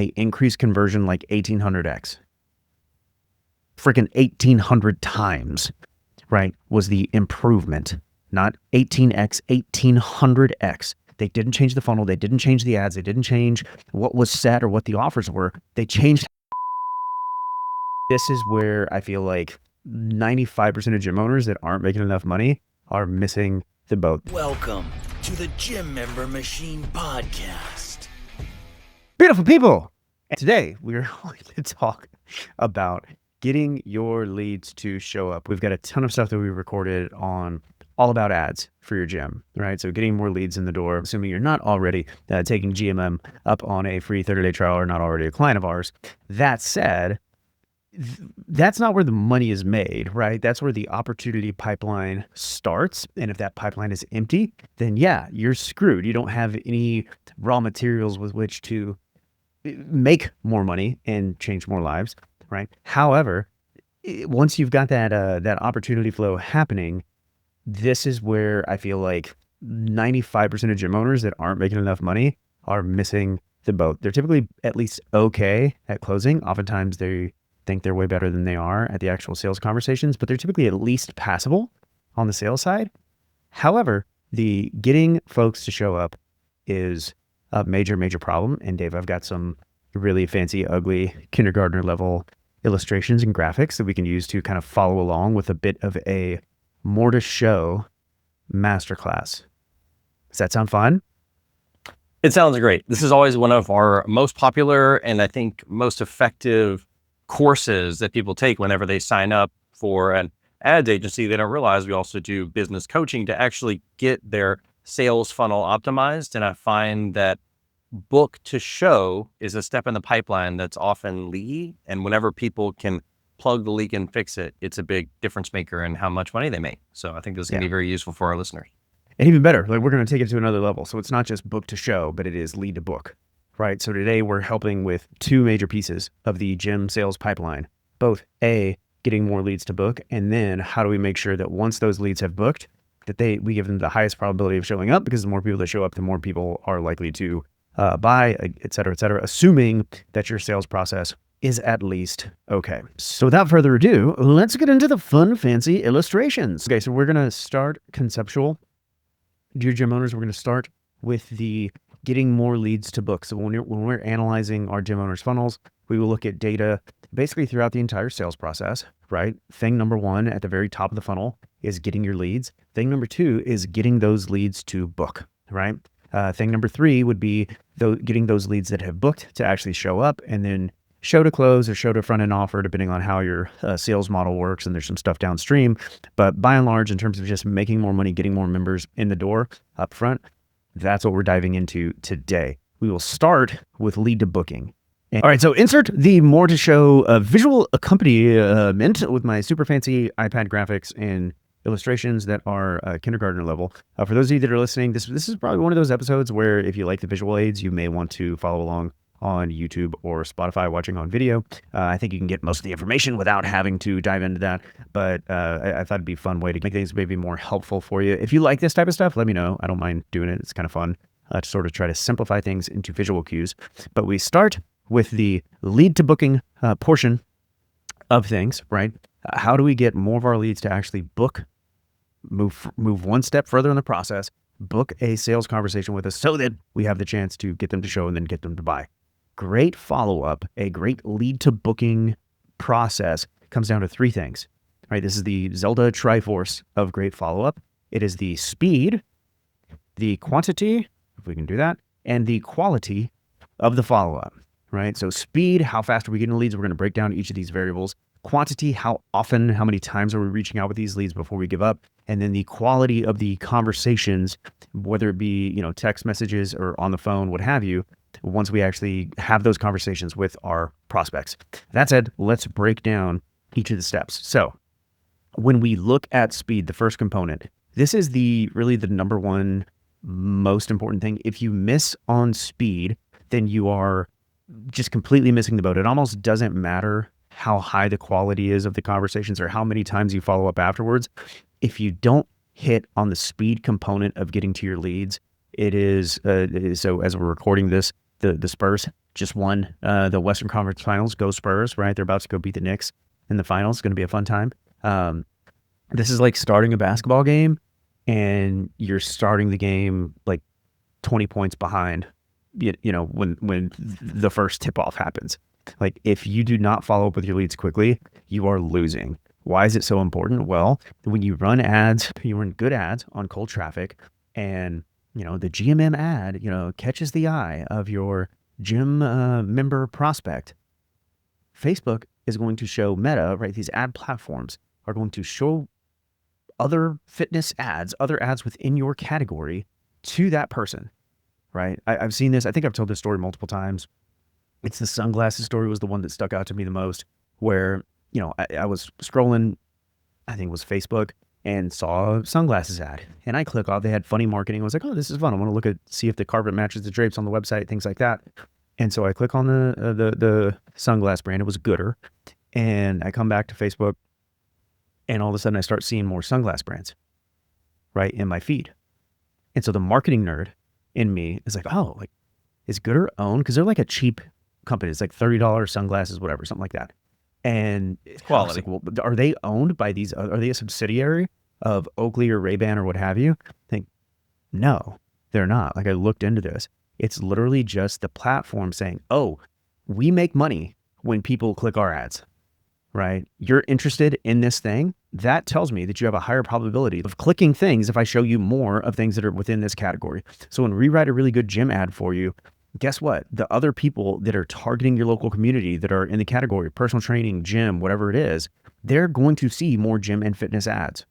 They increase conversion like 1800x. Freaking 1800 times, right, was the improvement. Not 18x, 1800x. They didn't change the funnel. They didn't change the ads. They didn't change what was set or what the offers were. They changed. This is where I feel like 95% of gym owners that aren't making enough money are missing the boat. Welcome to the Gym Member Machine Podcast. Beautiful people. And today we're going to talk about getting your leads to show up. We've got a ton of stuff that we recorded on all about ads for your gym, right? So getting more leads in the door, assuming you're not already taking GMM up on a free 30-day trial or not already a client of ours. That said, that's not where the money is made, right? That's where the opportunity pipeline starts. And if that pipeline is empty, then yeah, you're screwed. You don't have any raw materials with which to make more money and change more lives, right? However, once you've got that opportunity flow happening, this is where I feel like 95% of gym owners that aren't making enough money are missing the boat. They're typically at least okay at closing. Oftentimes they think they're way better than they are at the actual sales conversations, but they're typically at least passable on the sales side. However, the getting folks to show up is a major, major problem. And Dave, I've got some really fancy, ugly kindergartner level illustrations and graphics that we can use to kind of follow along with a bit of a more to show masterclass. Does that sound fun? It sounds great. This is always one of our most popular and I think most effective courses that people take whenever they sign up for an ads agency. They don't realize we also do business coaching to actually get their sales funnel optimized. And I find that book to show is a step in the pipeline that's often leaky. And whenever people can plug the leak and fix it, it's a big difference maker in how much money they make. So I think this is going to be very useful for our listeners. And even better, like we're going to take it to another level. So it's not just book to show, but it is lead to book, right? So today we're helping with two major pieces of the gym sales pipeline, both A, getting more leads to book, and then how do we make sure that once those leads have booked, that we give them the highest probability of showing up, because the more people that show up, the more people are likely to buy, et cetera, assuming that your sales process is at least okay. So without further ado, let's get into the fun, fancy illustrations. Okay, so we're going to start conceptual. Dear gym owners, we're going to start with the getting more leads to book. So when we're analyzing our gym owners' funnels, we will look at data basically throughout the entire sales process, right? Thing number one at the very top of the funnel is getting your leads. Thing number two is getting those leads to book, right? Thing number three would be getting those leads that have booked to actually show up, and then show to close or show to front end offer, depending on how your sales model works. And there's some stuff downstream, but by and large, in terms of just making more money, getting more members in the door up front, that's what we're diving into today. We will start with lead to booking. All right, so insert the more to show visual accompaniment with my super fancy iPad graphics and illustrations that are kindergartner level. For those of you that are listening, this is probably one of those episodes where if you like the visual aids, you may want to follow along on YouTube or Spotify watching on video. I think you can get most of the information without having to dive into that, but I thought it'd be a fun way to make things maybe more helpful for you. If you like this type of stuff, let me know. I don't mind doing it. It's kind of fun to sort of try to simplify things into visual cues. But we start with the lead to booking portion of things, right? How do we get more of our leads to actually book, move one step further in the process, book a sales conversation with us so that we have the chance to get them to show and then get them to buy? Great follow-up, a great lead to booking process comes down to three things, right? This is the Zelda Triforce of great follow-up. It is the speed, the quantity, if we can do that, and the quality of the follow-up, right? So speed, how fast are we getting leads? We're going to break down each of these variables. Quantity, how often, how many times are we reaching out with these leads before we give up? And then the quality of the conversations, whether it be, text messages or on the phone, what have you, once we actually have those conversations with our prospects. That said, let's break down each of the steps. So when we look at speed, the first component, this is really the number one most important thing. If you miss on speed, then you are just completely missing the boat. It almost doesn't matter how high the quality is of the conversations or how many times you follow up afterwards. If you don't hit on the speed component of getting to your leads, it is, so as we're recording this, the Spurs just won the Western Conference Finals. Go Spurs, right? They're about to go beat the Knicks in the finals. It's going to be a fun time. This is like starting a basketball game, and you're starting the game like 20 points behind, when the first tip-off happens. Like, if you do not follow up with your leads quickly, you are losing. Why is it so important? Well, when you run ads, you run good ads on cold traffic, and the GMM ad, catches the eye of your gym member prospect. Facebook is going to show Meta, right? These ad platforms are going to show other fitness ads, other ads within your category to that person, right? I've seen this. I think I've told this story multiple times. It's the sunglasses story was the one that stuck out to me the most, where, I was scrolling, I think it was Facebook, and saw a sunglasses ad. And I click off, they had funny marketing. I was like, oh, this is fun. I want to see if the carpet matches the drapes on the website, things like that. And so I click on the sunglass brand. It was Gooder. And I come back to Facebook, and all of a sudden I start seeing more sunglass brands, right, in my feed. And so the marketing nerd in me is like, oh, like, is Gooder owned? Because they're like a cheap company. It's like $30 sunglasses, whatever, something like that. And it's quality. Like, well, are they owned by these? Are they a subsidiary of Oakley or Ray-Ban or what have you? I think, no, they're not. Like, I looked into this. It's literally just the platform saying, oh, we make money when people click our ads, right? You're interested in this thing. That tells me that you have a higher probability of clicking things if I show you more of things that are within this category. So when we write a really good gym ad for you, guess what? The other people that are targeting your local community that are in the category, personal training, gym, whatever it is, they're going to see more gym and fitness ads.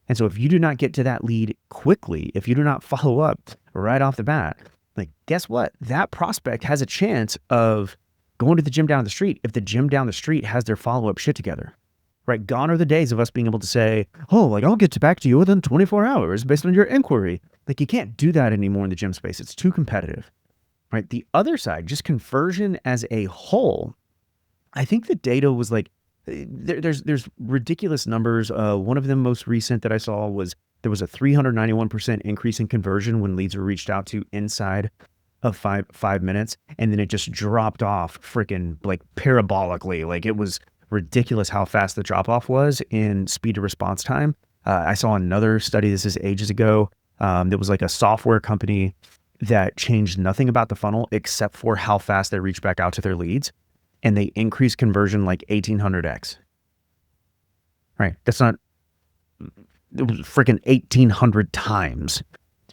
And so if you do not get to that lead quickly, if you do not follow up right off the bat, like, guess what? That prospect has a chance of going to the gym down the street if the gym down the street has their follow-up shit together, right? Gone are the days of us being able to say, oh, like, I'll get back to you within 24 hours based on your inquiry. Like, you can't do that anymore in the gym space. It's too competitive, right? The other side, just conversion as a whole, I think the data was like, there's ridiculous numbers. One of them most recent that I saw was there was a 391% increase in conversion when leads were reached out to inside of five minutes. And then it just dropped off freaking like parabolically. Like, it was ridiculous how fast the drop off was in speed to response time. I saw another study, this is ages ago. There was like a software company that changed nothing about the funnel except for how fast they reach back out to their leads. And they increased conversion like 1800x. Right? That's not, it was freaking 1800 times,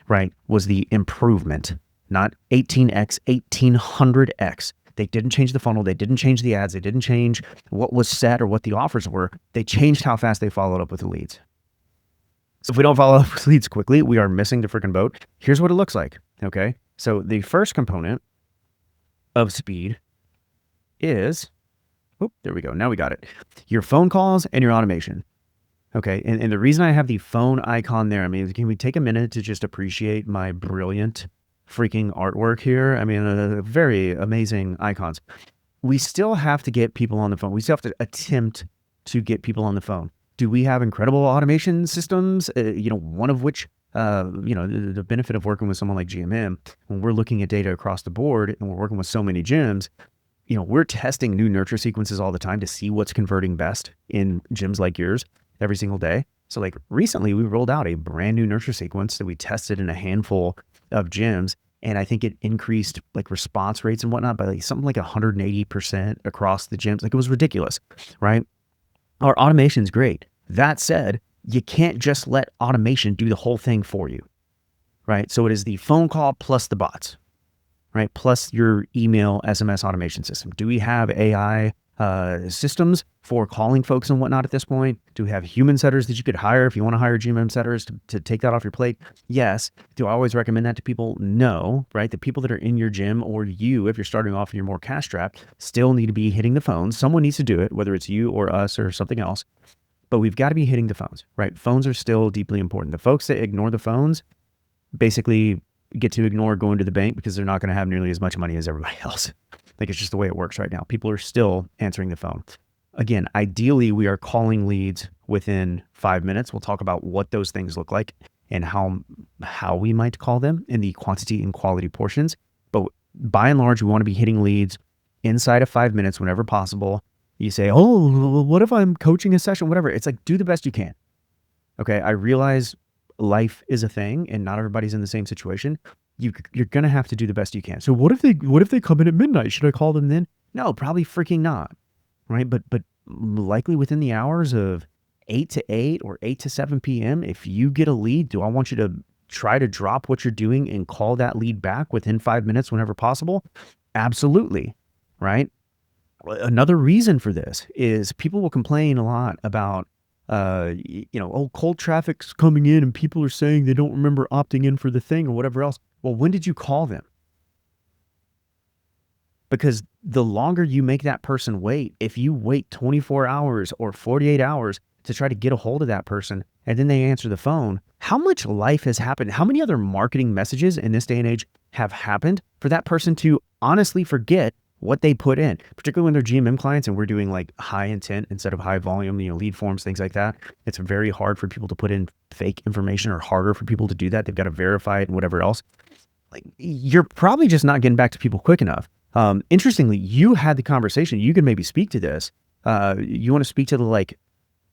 right? Was the improvement, not 18x, 1800x. They didn't change the funnel. They didn't change the ads. They didn't change what was set or what the offers were. They changed how fast they followed up with the leads. So if we don't follow up with leads quickly, we are missing the freaking boat. Here's what it looks like. Okay. So the first component of speed is, there we go. Now we got it. Your phone calls and your automation. Okay. And the reason I have the phone icon there, I mean, can we take a minute to just appreciate my brilliant freaking artwork here? I mean, very amazing icons. We still have to get people on the phone. We still have to attempt to get people on the phone. Do we have incredible automation systems? One of which, the benefit of working with someone like GMM, when we're looking at data across the board and we're working with so many gyms, we're testing new nurture sequences all the time to see what's converting best in gyms like yours every single day. So like recently we rolled out a brand new nurture sequence that we tested in a handful of gyms. And I think it increased like response rates and whatnot by like something like 180% across the gyms. Like, it was ridiculous, right? Our automation's great. That said, you can't just let automation do the whole thing for you, right? So it is the phone call plus the bots, right? Plus your email, SMS automation system. Do we have AI systems for calling folks and whatnot at this point? Do we have human setters that you could hire if you want to hire GMM setters to take that off your plate? Yes. Do I always recommend that to people? No, right? The people that are in your gym, or you, if you're starting off and you're more cash strapped, still need to be hitting the phones. Someone needs to do it, whether it's you or us or something else. But we've got to be hitting the phones, right? Phones are still deeply important. The folks that ignore the phones basically get to ignore going to the bank because they're not going to have nearly as much money as everybody else. Like, it's just the way it works right now. People are still answering the phone. Again, ideally, we are calling leads within 5 minutes. We'll talk about what those things look like and how we might call them in the quantity and quality portions. But by and large, we want to be hitting leads inside of 5 minutes whenever possible. You say, oh, what if I'm coaching a session, whatever. It's like, do the best you can. Okay. I realize life is a thing and not everybody's in the same situation. You're going to have to do the best you can. So what if they come in at midnight? Should I call them then? No, probably freaking not. Right. But likely within the hours of 8 to 8 or 8 to 7 p.m., if you get a lead, do I want you to try to drop what you're doing and call that lead back within 5 minutes whenever possible? Absolutely. Right. Another reason for this is people will complain a lot about, cold traffic's coming in and people are saying they don't remember opting in for the thing or whatever else. Well, when did you call them? Because the longer you make that person wait, if you wait 24 hours or 48 hours to try to get a hold of that person and then they answer the phone, how much life has happened? How many other marketing messages in this day and age have happened for that person to honestly forget what they put in, particularly when they're GMM clients and we're doing like high intent instead of high volume, lead forms, things like that. It's very hard for people to put in fake information or harder for people to do that. They've got to verify it and whatever else. Like, you're probably just not getting back to people quick enough. Interestingly, you had the conversation. You could maybe speak to this. You want to speak to the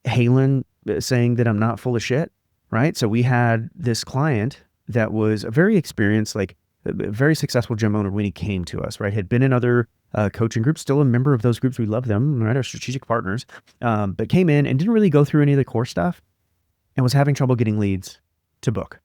Halen saying that I'm not full of shit, right? So we had this client that was a very experienced, a very successful gym owner when he came to us, right? Had been in other coaching groups, still a member of those groups. We love them, right? Our strategic partners, but came in and didn't really go through any of the core stuff and was having trouble getting leads to book,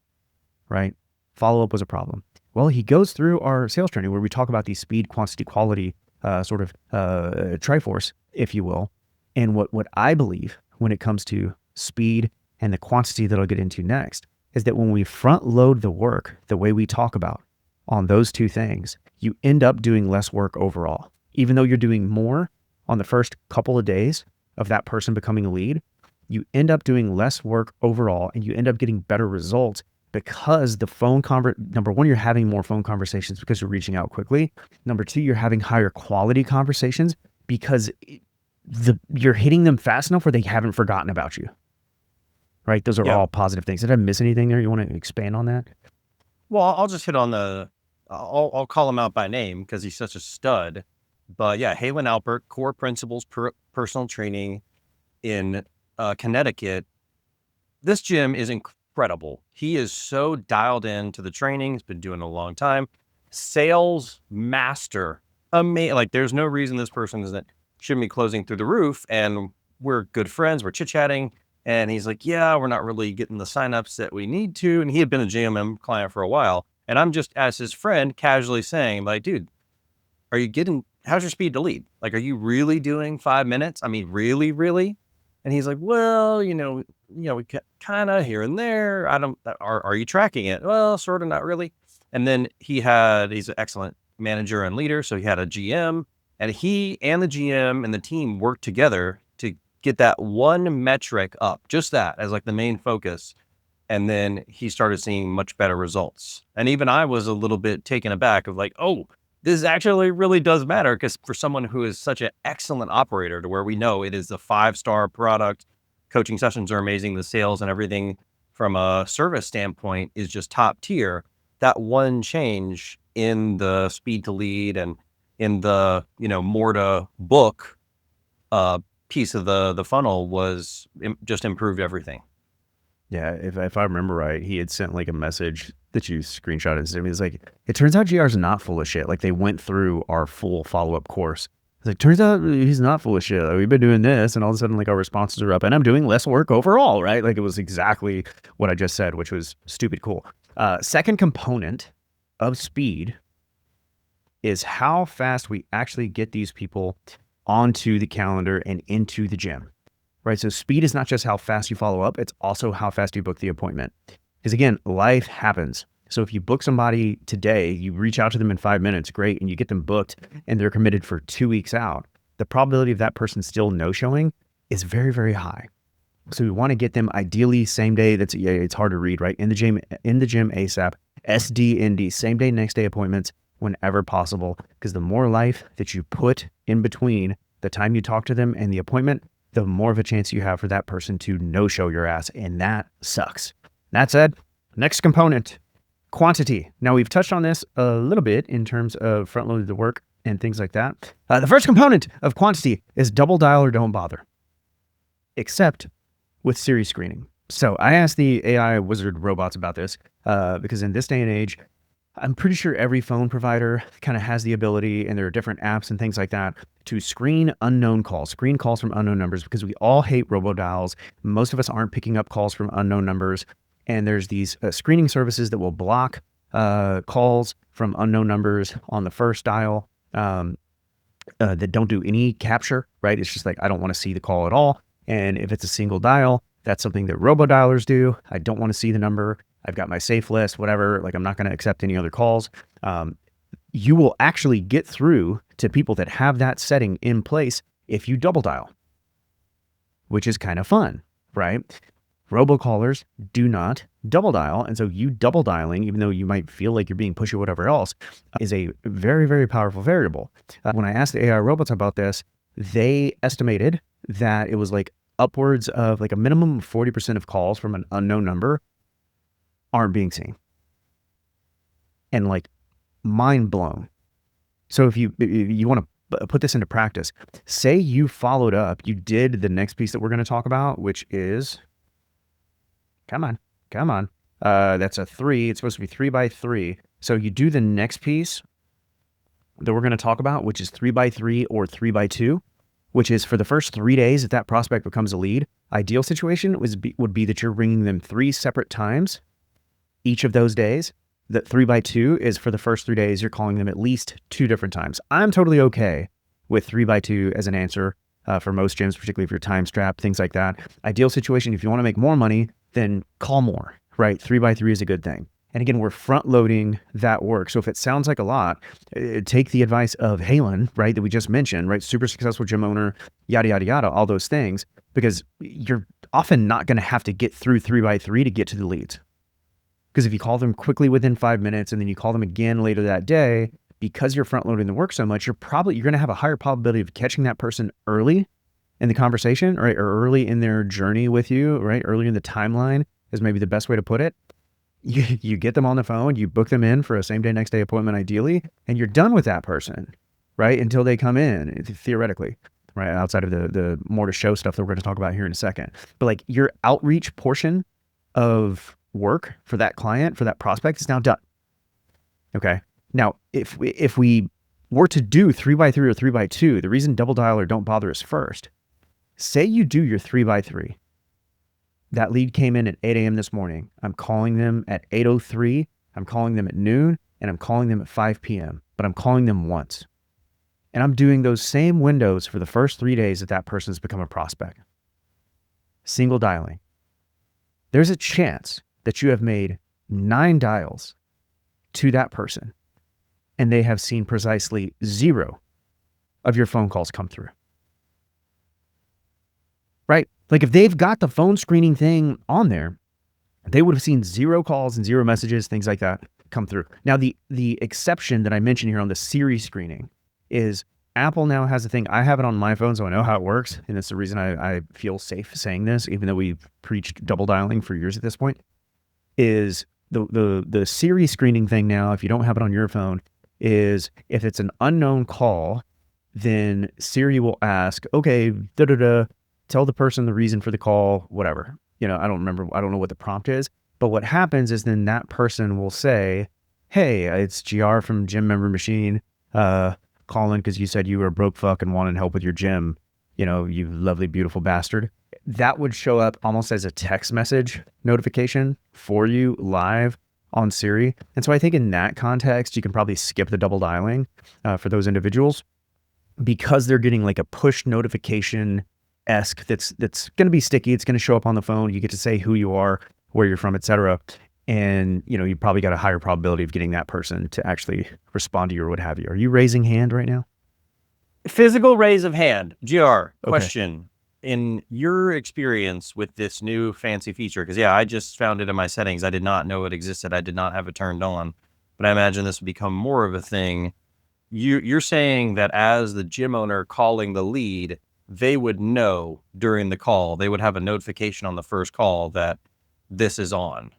right? Follow-up was a problem. Well, he goes through our sales training where we talk about the speed, quantity, quality triforce, if you will. And what I believe when it comes to speed and the quantity that I'll get into next is that when we front load the work the way we talk about on those two things, you end up doing less work overall. Even though you're doing more on the first couple of days of that person becoming a lead, you end up doing less work overall and you end up getting better results because the number one, you're having more phone conversations because you're reaching out quickly. Number two, you're having higher quality conversations because you're hitting them fast enough where they haven't forgotten about you, right? Those are all positive things. Did I miss anything there? You want to expand on that? Well, I'll just hit on I'll call him out by name because he's such a stud. But yeah, Halen Alpert, core principles, personal training in Connecticut. This gym is incredible. He is so dialed into the training. He's been doing it a long time. Sales master. There's no reason this person shouldn't be closing through the roof. And we're good friends. We're chit-chatting. And he's like, yeah, we're not really getting the signups that we need to. And he had been a JMM client for a while. And I'm just, as his friend, casually saying, dude, how's your speed to lead? Are you really doing 5 minutes? I mean, really, really? And he's like, well, we kind of here and there. Are you tracking it? Well, sort of, not really. And then he's an excellent manager and leader. So he had a GM, and he and the GM and the team worked together to get that one metric up, just that as the main focus. And then he started seeing much better results. And even I was a little bit taken aback of oh, this actually really does matter, because for someone who is such an excellent operator to where we know it is a 5-star product, coaching sessions are amazing, the sales and everything from a service standpoint is just top tier. That one change in the speed to lead and in the, more to book piece of the funnel was just improved everything. Yeah, if I remember right, he had sent a message that you screenshotted and sent me. It's it turns out GR's not full of shit. They went through our full follow-up course. It's turns out he's not full of shit. We've been doing this, and all of a sudden, our responses are up, and I'm doing less work overall, right? It was exactly what I just said, which was stupid cool. Second component of speed is how fast we actually get these people onto the calendar and into the gym. Right. So speed is not just how fast you follow up. It's also how fast you book the appointment. Because again, life happens. So if you book somebody today, you reach out to them in 5 minutes, great. And you get them booked and they're committed for 2 weeks out. The probability of that person still no-showing is very, very high. So we want to get them ideally same day. It's hard to read, right? In the gym ASAP, SDND, same day, next day appointments whenever possible. Because the more life that you put in between the time you talk to them and the appointment, the more of a chance you have for that person to no-show your ass. And that sucks. That said, next component Quantity. Now, we've touched on this a little bit in terms of front-loaded the work and things like that. The first component of quantity is double dial or don't bother, except with Siri screening. So I asked the AI wizard robots about this because in this day and age, I'm pretty sure every phone provider kind of has the ability, and there are different apps and things like that, to screen unknown calls, screen calls from unknown numbers, because we all hate robodials. Most of us aren't picking up calls from unknown numbers. And there's these screening services that will block calls from unknown numbers on the first dial that don't do any capture, right? It's just like, I don't want to see the call at all. And if it's a single dial, that's something that robodialers do. I don't want to see the number. I've got my safe list, whatever. Like, I'm not going to accept any other calls. You will actually get through to people that have that setting in place if you double dial, which is kind of fun, right? Robocallers do not double dial. And so you double dialing, even though you might feel like you're being pushy or whatever else, is a very, very powerful variable. When I asked the AI robots about this, they estimated that it was like upwards of like a minimum of 40% of calls from an unknown number aren't being seen. And like, mind blown. So if you want to put this into practice, say you followed up, you did the next piece that we're going to talk about, which is, come on. That's a 3. It's supposed to be 3 by 3. So you do the next piece that we're going to talk about, which is 3 by 3 or 3 by 2, which is for the first 3 days, if that prospect becomes a lead, ideal situation would be that you're ringing them 3 separate times each of those days. That 3 by 2 is for the first 3 days, you're calling them at least 2 different times. I'm totally okay with 3 by 2 as an answer for most gyms, particularly if you're time strapped, things like that. Ideal situation, if you want to make more money, then call more, right? 3 by 3 is a good thing. And again, we're front loading that work. So if it sounds like a lot, take the advice of Halen, right, that we just mentioned, right? Super successful gym owner, yada, yada, yada, all those things, because you're often not going to have to get through 3 by 3 to get to the leads. Because if you call them quickly within 5 minutes and then you call them again later that day, because you're front loading the work so much, you're going to have a higher probability of catching that person early in the conversation, right? Or early in their journey with you, right? Early in the timeline is maybe the best way to put it. You get them on the phone, you book them in for a same day, next day appointment ideally, and you're done with that person, right? Until they come in, theoretically, right? Outside of the more to show stuff that we're going to talk about here in a second. But like, your outreach portion of work for that client, for that prospect, is now done. Okay. Now, if we were to do 3 by 3 or 3 by 2, the reason double dial or don't bother is first. Say you do your 3 by 3. That lead came in at 8 a.m. this morning. I'm calling them at 8:03. I'm calling them at noon, and I'm calling them at 5 p.m. But I'm calling them once. And I'm doing those same windows for the first 3 days that person's become a prospect. Single dialing. There's a chance that you have made 9 dials to that person, and they have seen precisely 0 of your phone calls come through. Right? Like, if they've got the phone screening thing on there, they would have seen 0 calls and 0 messages, things like that come through. Now, the exception that I mentioned here on the Siri screening is Apple now has a thing. I have it on my phone, so I know how it works. And it's the reason I feel safe saying this, even though we've preached double dialing for years at this point, is the Siri screening thing now, if you don't have it on your phone, is if it's an unknown call, then Siri will ask, okay, tell the person the reason for the call, whatever. I don't know what the prompt is, but what happens is then that person will say, hey, it's GR from Gym Member Machine, calling because you said you were a broke fuck and wanted help with your gym, you lovely, beautiful bastard. That would show up almost as a text message notification for you live on Siri. And so I think in that context, you can probably skip the double dialing for those individuals, because they're getting like a push notification-esque that's going to be sticky. It's going to show up on the phone. You get to say who you are, where you're from, etc. And, you probably got a higher probability of getting that person to actually respond to you or what have you. Are you raising hand right now? Physical raise of hand. GR, Okay. question. In your experience with this new fancy feature, because I just found it in my settings. I did not know it existed. I did not have it turned on, but I imagine this will become more of a thing. You're saying that as the gym owner calling the lead, they would know during the call, they would have a notification on the first call that this is on.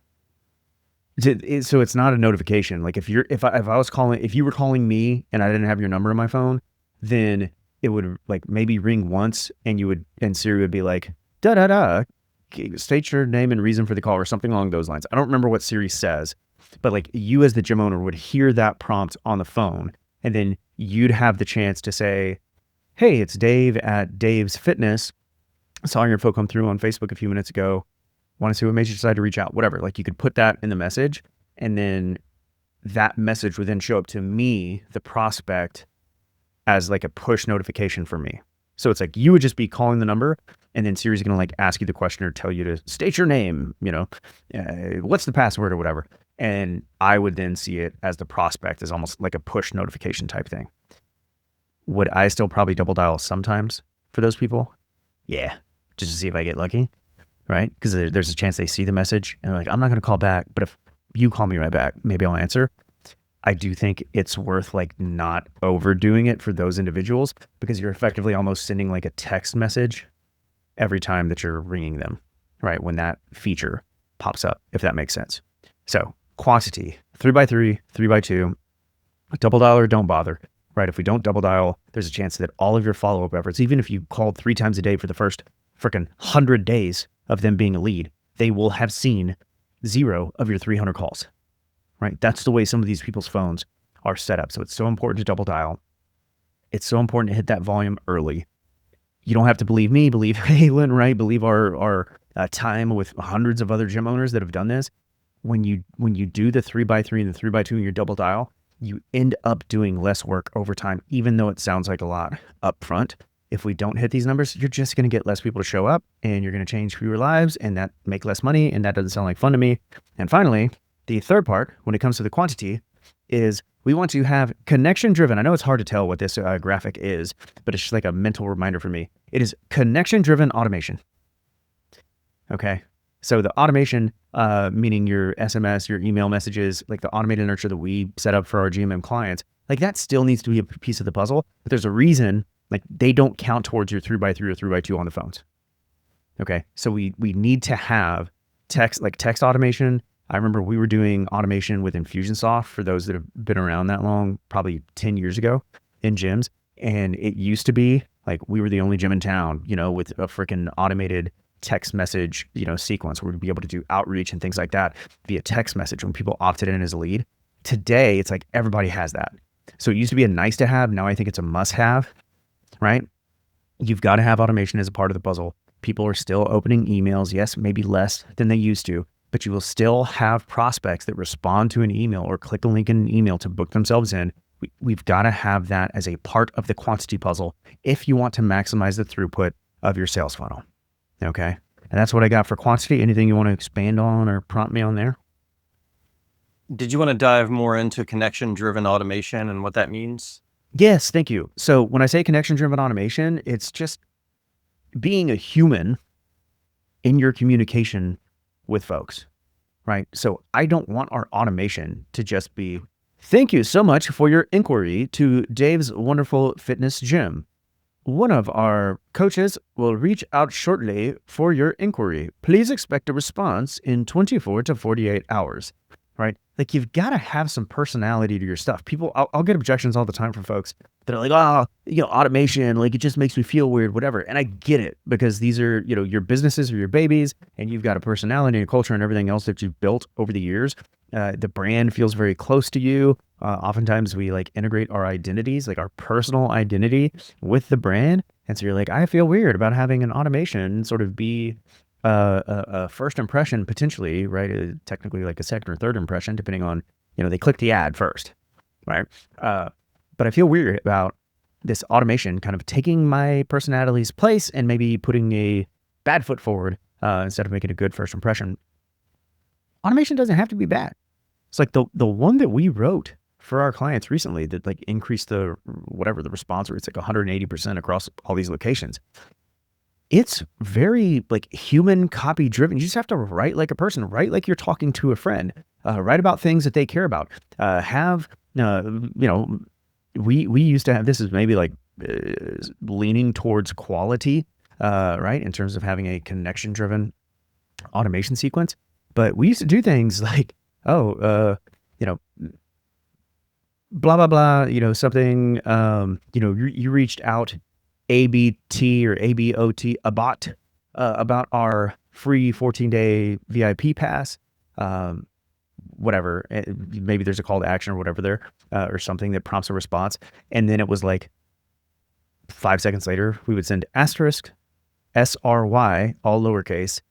So it's not a notification. Like if you were calling me and I didn't have your number in my phone, then it would like maybe ring once and Siri would be like, da da da, state your name and reason for the call or something along those lines. I don't remember what Siri says, but like you as the gym owner would hear that prompt on the phone, and then you'd have the chance to say, hey, it's Dave at Dave's Fitness. I saw your info come through on Facebook a few minutes ago. Want to see what made you decide to reach out, whatever. Like you could put that in the message, and then that message would then show up to me, the prospect, as like a push notification for me. So it's like you would just be calling the number, and then Siri's going to like ask you the question or tell you to state your name, what's the password or whatever. And I would then see it as the prospect as almost like a push notification type thing. Would I still probably double dial sometimes for those people? Yeah, just to see if I get lucky. Right? Because there's a chance they see the message and they're like, I'm not going to call back, but if you call me right back, maybe I'll answer. I do think it's worth like not overdoing it for those individuals, because you're effectively almost sending like a text message every time that you're ringing them, right? When that feature pops up, if that makes sense. So quantity, 3x3, 3x2, double dial or don't bother, right? If we don't double dial, there's a chance that all of your follow-up efforts, even if you called 3 times a day for the first freaking 100 days of them being a lead, they will have seen 0 of your 300 calls, right? That's the way some of these people's phones are set up. So it's so important to double dial. It's so important to hit that volume early. You don't have to believe me, believe Halen, right? Believe our time with hundreds of other gym owners that have done this. When you do the 3x3 and the 3x2 and your double dial, you end up doing less work over time, even though it sounds like a lot up front. If we don't hit these numbers, you're just going to get less people to show up, and you're going to change fewer lives, and that make less money. And that doesn't sound like fun to me. And finally, the third part, when it comes to the quantity, is we want to have connection driven. I know it's hard to tell what this graphic is, but it's just like a mental reminder for me. It is connection driven automation. Okay. So the automation, meaning your SMS, your email messages, like the automated nurture that we set up for our GMM clients, like that still needs to be a piece of the puzzle, but there's a reason. Like they don't count towards your 3x3 or 3x2 on the phones. Okay. So we need to have text automation. I remember we were doing automation with Infusionsoft for those that have been around that long, probably 10 years ago in gyms. And it used to be like, we were the only gym in town, with a freaking automated text message, sequence where we'd be able to do outreach and things like that via text message when people opted in as a lead. Today, it's like everybody has that. So it used to be a nice to have. Now I think it's a must have. Right? You've got to have automation as a part of the puzzle. People are still opening emails. Yes, maybe less than they used to, but you will still have prospects that respond to an email or click a link in an email to book themselves in. We've got to have that as a part of the quantity puzzle if you want to maximize the throughput of your sales funnel. Okay. And that's what I got for quantity. Anything you want to expand on or prompt me on there? Did you want to dive more into connection-driven automation and what that means? Yes, thank you. So when I say connection-driven automation, it's just being a human in your communication with folks, right? So I don't want our automation to just be, thank you so much for your inquiry to Dave's Wonderful Fitness Gym. One of our coaches will reach out shortly for your inquiry. Please expect a response in 24 to 48 hours. Right? Like you've got to have some personality to your stuff. People, I'll get objections all the time from folks that are like, automation, like it just makes me feel weird, whatever. And I get it, because these are, your businesses or your babies, and you've got a personality and a culture and everything else that you've built over the years. The brand feels very close to you. Oftentimes we like integrate our identities, like our personal identity with the brand. And so you're like, I feel weird about having an automation sort of be a first impression potentially, right? Technically like a second or third impression, depending on, they click the ad first, right? But I feel weird about this automation kind of taking my personality's place and maybe putting a bad foot forward instead of making a good first impression. Automation doesn't have to be bad. It's like the one that we wrote for our clients recently that like increased the response rate. It's like 180% across all these locations. It's very like human copy driven. You just have to write like a person, write like you're talking to a friend, write about things that they care about. We used to have, this is maybe like leaning towards quality, right? In terms of having a connection driven automation sequence. But we used to do things like oh, you know, blah, blah, blah, something, you reached out ABT or ABOT, about our free 14-day VIP pass, whatever. Maybe there's a call to action or whatever there, or something that prompts a response. And then it was like 5 seconds later, we would send asterisk SRY, all lowercase,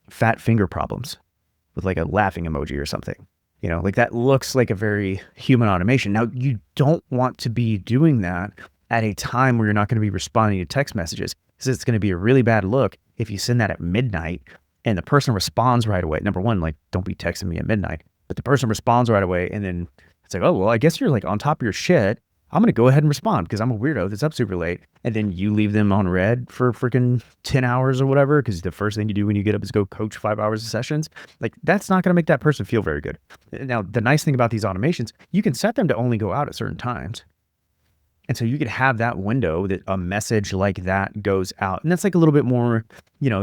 fat finger problems with like a laughing emoji or something. Like that looks like a very human automation. Now, you don't want to be doing that at a time where you're not going to be responding to text messages, because it's going to be a really bad look if you send that at midnight and the person responds right away. Number one, like, don't be texting me at midnight, but the person responds right away. And then it's like, oh, well, I guess you're like on top of your shit. I'm going to go ahead and respond because I'm a weirdo that's up super late. And then you leave them on red for freaking 10 hours or whatever, because the first thing you do when you get up is go coach 5 hours of sessions. Like, that's not going to make that person feel very good. Now, the nice thing about these automations, you can set them to only go out at certain times. And so you could have that window that a message like that goes out. And that's like a little bit more,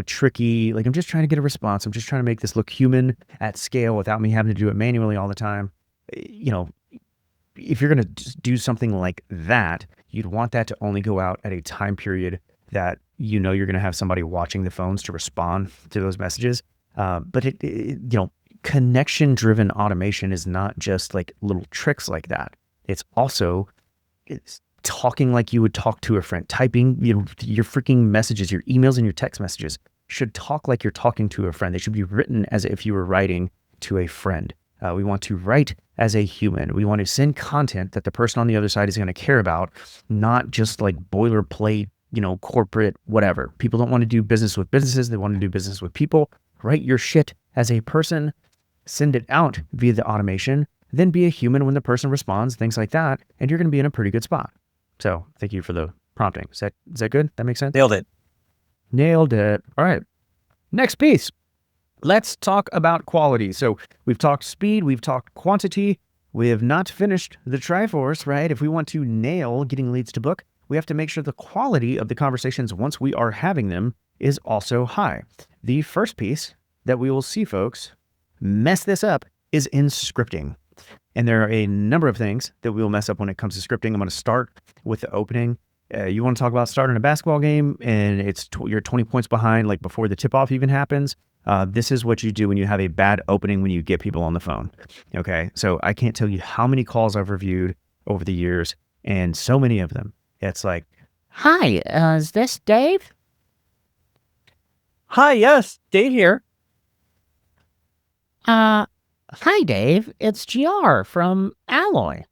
tricky. Like, I'm just trying to get a response. I'm just trying to make this look human at scale without me having to do it manually all the time. If you're going to do something like that, you'd want that to only go out at a time period that you're going to have somebody watching the phones to respond to those messages. But connection-driven automation is not just like little tricks like that. It's also talking like you would talk to a friend. Typing, your freaking messages, your emails and your text messages should talk like you're talking to a friend. They should be written as if you were writing to a friend. We want to write as a human. We want to send content that the person on the other side is going to care about, not just like boilerplate, corporate, whatever. People don't want to do business with businesses. They want to do business with people. Write your shit as a person, send it out via the automation, then be a human when the person responds, things like that, and you're going to be in a pretty good spot. So thank you for the prompting. Is that good? That makes sense? Nailed it. Nailed it. All right. Next piece. Let's talk about quality. So we've talked speed, we've talked quantity. We have not finished the Triforce, right? If we want to nail getting leads to book, we have to make sure the quality of the conversations once we are having them is also high. The first piece that we will see folks mess this up is in scripting. And there are a number of things that we will mess up when it comes to scripting. I'm going to start with the opening. You want to talk about starting a basketball game and you're 20 points behind, like before the tip-off even happens. This is what you do when you have a bad opening when you get people on the phone. Okay, so I can't tell you how many calls I've reviewed over the years, and so many of them. It's like, Hi, is this Dave? Hi, yes, Dave here. Hi, Dave. It's GR from Alloy.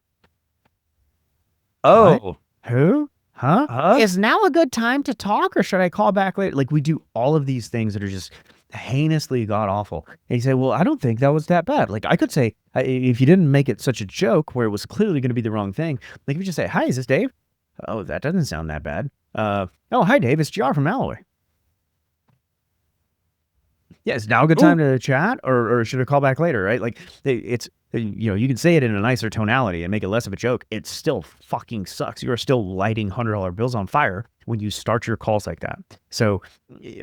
Oh, who? Huh? Is now a good time to talk, or should I call back later? Like, we do all of these things that are just heinously god awful. And you say, well, I don't think that was that bad. Like, I could say, if you didn't make it such a joke where it was clearly going to be the wrong thing, like if you just say, hi, is this Dave? Oh, that doesn't sound that bad. Oh, hi, Dave. It's GR from Alloy. Yeah, it's now a good time to chat, or should I call back later, right? Like, it's, you can say it in a nicer tonality and make it less of a joke. It still fucking sucks. You are still lighting $100 bills on fire when you start your calls like that. So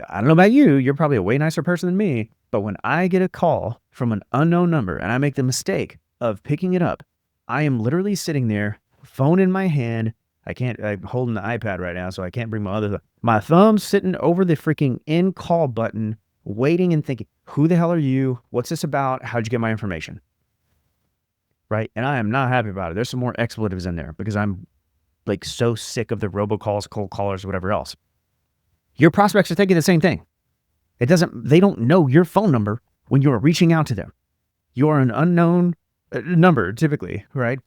I don't know about you. You're probably a way nicer person than me. But when I get a call from an unknown number and I make the mistake of picking it up, I am literally sitting there, phone in my hand. I'm holding the iPad right now, so I can't bring my thumb's sitting over the freaking end call button, waiting and thinking, who the hell are you? What's this about? How'd you get my information? Right? And I am not happy about it. There's some more expletives in there because I'm like so sick of the robocalls, cold callers, whatever else. Your prospects are thinking the same thing. They don't know your phone number when you're reaching out to them. You're an unknown number typically, right?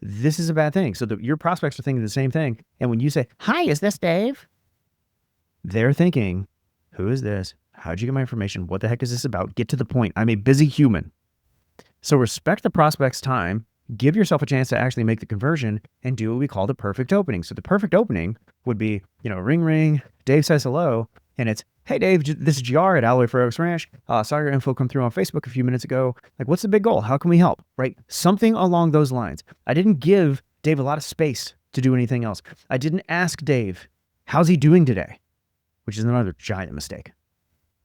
This is a bad thing. So your prospects are thinking the same thing. And when you say, Hi, is this Dave? They're thinking, who is this? How'd you get my information? What the heck is this about? Get to the point. I'm a busy human. So respect the prospect's time, give yourself a chance to actually make the conversion, and do what we call the perfect opening. So the perfect opening would be, ring, ring, Dave says hello, and it's, hey Dave, this is GR at Alloy for Oaks Ranch. Saw your info come through on Facebook a few minutes ago. Like, what's the big goal? How can we help? Right? Something along those lines. I didn't give Dave a lot of space to do anything else. I didn't ask Dave, how's he doing today? Which is another giant mistake.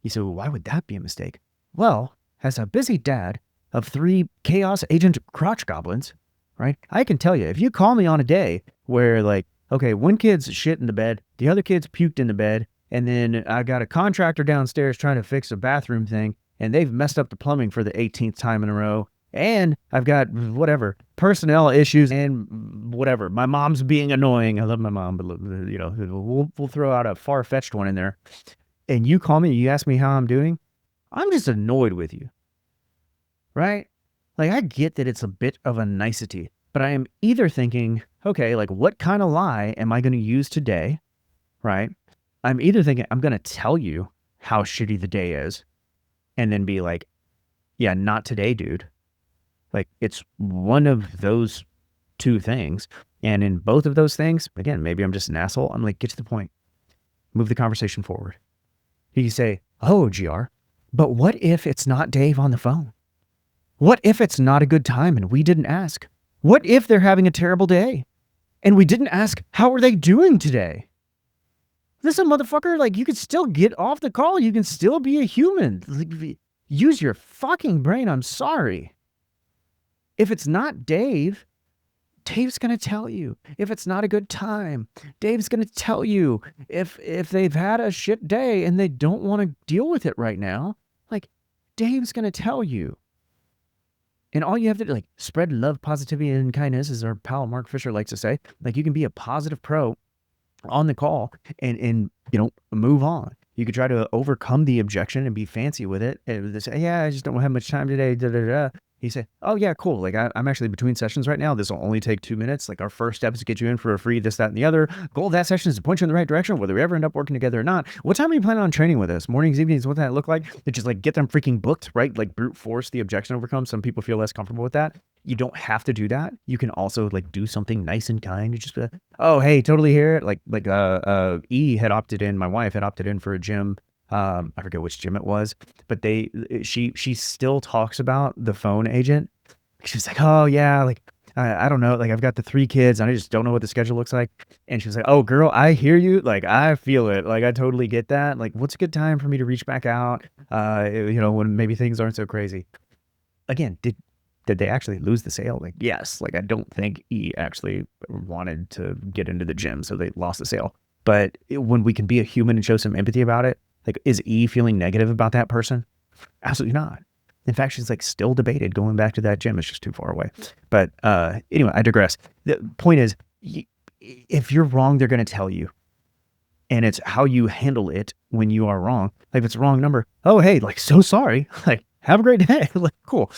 You say, well, why would that be a mistake? Well, as a busy dad of 3 chaos agent crotch goblins, right? I can tell you, if you call me on a day where like, okay, one kid's shit in the bed, the other kid's puked in the bed, and then I got a contractor downstairs trying to fix a bathroom thing, and they've messed up the plumbing for the 18th time in a row, and I've got whatever personnel issues and whatever. My mom's being annoying. I love my mom, but you know, we'll throw out a far-fetched one in there. And you call me, you ask me how I'm doing. I'm just annoyed with you, right? Like, I get that it's a bit of a nicety, but I am either thinking, okay, like, what kind of lie am I going to use today, right? I'm either thinking I'm going to tell you how shitty the day is and then be like, yeah, not today, dude. Like, it's one of those 2 things. And in both of those things, again, maybe I'm just an asshole. I'm like, get to the point. Move the conversation forward. You say, oh, GR, but what if it's not Dave on the phone? What if it's not a good time and we didn't ask? What if they're having a terrible day and we didn't ask, how are they doing today? Listen, motherfucker, like, you can still get off the call. You can still be a human. Like, use your fucking brain. I'm sorry. If it's not Dave, Dave's going to tell you. If it's not a good time, Dave's going to tell you. If they've had a shit day and they don't want to deal with it right now, like, Dave's going to tell you. And all you have to do, like, spread love, positivity, and kindness, as our pal Mark Fisher likes to say. Like, you can be a positive pro on the call and you know, move on. You could try to overcome the objection and be fancy with it. And they say, yeah, I just don't have much time today. Da, da, da. You say, oh yeah, cool. Like, I'm actually between sessions right now. This will only take 2 minutes. Like, our first step is to get you in for a free this, that, and the other. Goal of that session is to point you in the right direction, whether we ever end up working together or not. What time are you planning on training with us? Mornings, evenings, what does that look like? To just like get them freaking booked, right? Like, brute force the objection overcome. Some people feel less comfortable with that. You don't have to do that. You can also like do something nice and kind. You just be like, oh, hey, totally hear it. Like E had opted in, my wife had opted in for a gym. I forget which gym it was, but she still talks about the phone agent. She's like, oh yeah, like, I don't know. Like, I've got the 3 kids and I just don't know what the schedule looks like. And she was like, oh girl, I hear you. Like, I feel it. Like, I totally get that. Like, what's a good time for me to reach back out? You know, when maybe things aren't so crazy. Again, did they actually lose the sale? Like, yes. Like, I don't think E actually wanted to get into the gym, so they lost the sale. But when we can be a human and show some empathy about it, like, is E feeling negative about that person? Absolutely not. In fact, she's like still debated going back to that gym. It's just too far away. But anyway, I digress. The point is, if you're wrong, they're going to tell you. And it's how you handle it when you are wrong. Like, if it's a wrong number, oh, hey, like, so sorry. Like, have a great day. Like, cool.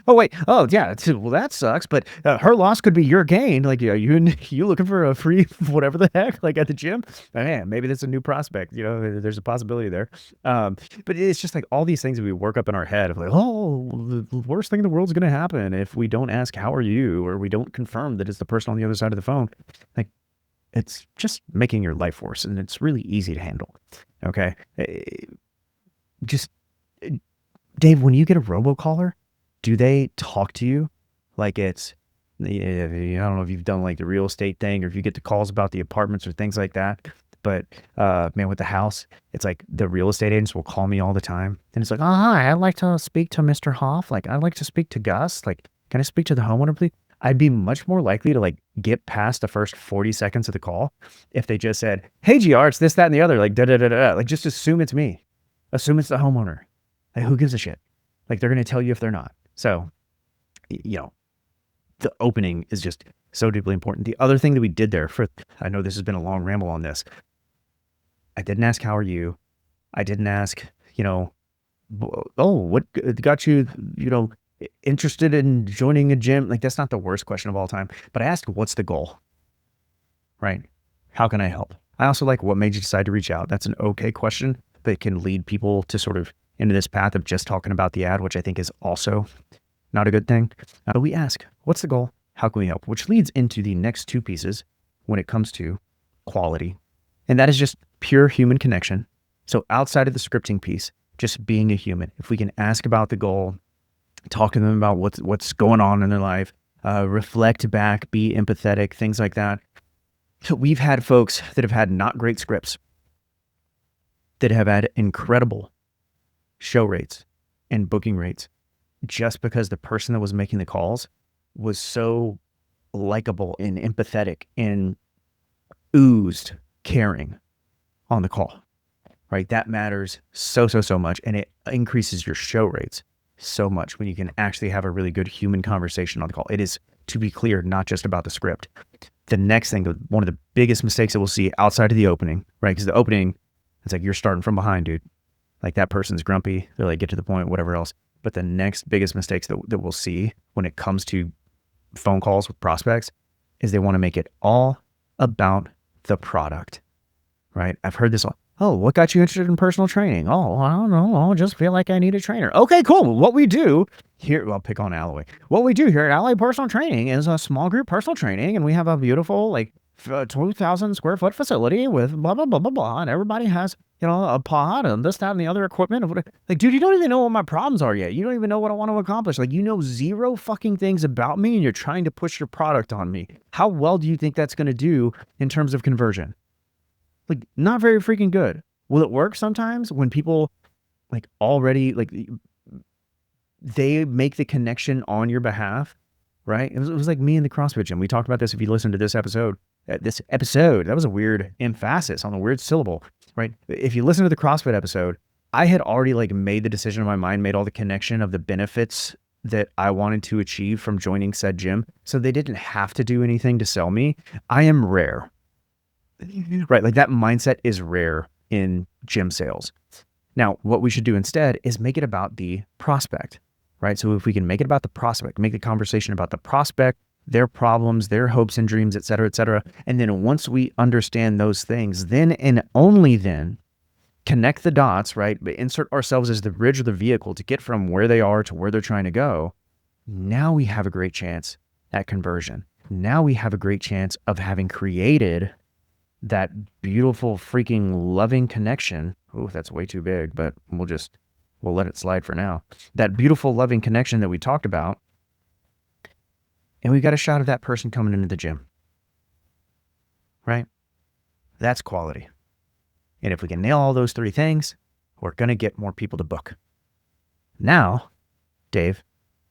Oh, wait. Oh, yeah. Well, that sucks. But her loss could be your gain. Like, you looking for a free whatever the heck, like at the gym? Man, maybe that's a new prospect. You know, there's a possibility there. But it's just like all these things that we work up in our head of like, oh, the worst thing in the world's going to happen if we don't ask, how are you? Or we don't confirm that it's the person on the other side of the phone. Like, it's just making your life worse. And it's really easy to handle. Okay. Just... Dave, when you get a robocaller, do they talk to you like it's, I don't know if you've done like the real estate thing or if you get the calls about the apartments or things like that. But man, with the house, it's like the real estate agents will call me all the time. And it's like, oh, hi, I'd like to speak to Mr. Hoff. Like, I'd like to speak to Gus. Like, can I speak to the homeowner, please? I'd be much more likely to like get past the first 40 seconds of the call if they just said, hey, GR, it's this, that, and the other. Like, da-da-da-da. Like, just assume it's me. Assume it's the homeowner. Like, who gives a shit? Like, they're going to tell you if they're not. So, you know, the opening is just so deeply important. The other thing that we did there I know this has been a long ramble on this. I didn't ask, how are you? I didn't ask, you know, oh, what got you, you know, interested in joining a gym? Like, that's not the worst question of all time. But I asked, what's the goal? Right? How can I help? I also like, what made you decide to reach out? That's an okay question, but it can lead people to sort of into this path of just talking about the ad, which I think is also not a good thing. But we ask, what's the goal? How can we help? Which leads into the next 2 pieces when it comes to quality. And that is just pure human connection. So outside of the scripting piece, just being a human. If we can ask about the goal, talk to them about what's going on in their life, reflect back, be empathetic, things like that. So we've had folks that have had not great scripts that have had incredible show rates and booking rates just because the person that was making the calls was so likable and empathetic and oozed caring on the call, right? That matters so much. And it increases your show rates so much when you can actually have a really good human conversation on the call. It is, to be clear, not just about the script. The next thing, one of the biggest mistakes that we'll see outside of the opening, right? Because the opening, it's like you're starting from behind, dude. Like that person's grumpy. They're like, get to the point, whatever else. But the next biggest mistakes that we'll see when it comes to phone calls with prospects is they want to make it all about the product, right? I've heard this all. Oh, what got you interested in personal training? Oh, I don't know. I just feel like I need a trainer. Okay, cool. What we do here, well, pick on Alloy. What we do here at Alloy Personal Training is a small group personal training, and we have a beautiful, like, 2,000 square foot facility with blah, blah, blah, blah, blah. And everybody has, a pod and this, that, and the other equipment. Like, dude, you don't even know what my problems are yet. You don't even know what I want to accomplish. Like, you know zero fucking things about me, and you're trying to push your product on me. How well do you think that's going to do in terms of conversion? Like, not very freaking good. Will it work sometimes when people like already, like, they make the connection on your behalf, right? It was like me in the CrossFit gym. We talked about this if you listen to this episode. That was a weird emphasis on a weird syllable, right? If you listen to the CrossFit episode, I had already like made the decision in my mind, made all the connection of the benefits that I wanted to achieve from joining said gym. So they didn't have to do anything to sell me. I am rare. Right, like that mindset is rare in gym sales. Now, what we should do instead is make it about the prospect, right? So if we can make it about the prospect, make the conversation about the prospect, their problems, their hopes and dreams, et cetera, and then once we understand those things, then and only then connect the dots, right? But insert ourselves as the bridge or the vehicle to get from where they are to where they're trying to go. Now we have a great chance at conversion. Now we have a great chance of having created that beautiful freaking loving connection. Oh, that's way too big, but we'll let it slide for now. That beautiful loving connection that we talked about. And we got a shot of that person coming into the gym, right? That's quality. And if we can nail all those three things, we're going to get more people to book. Now, Dave,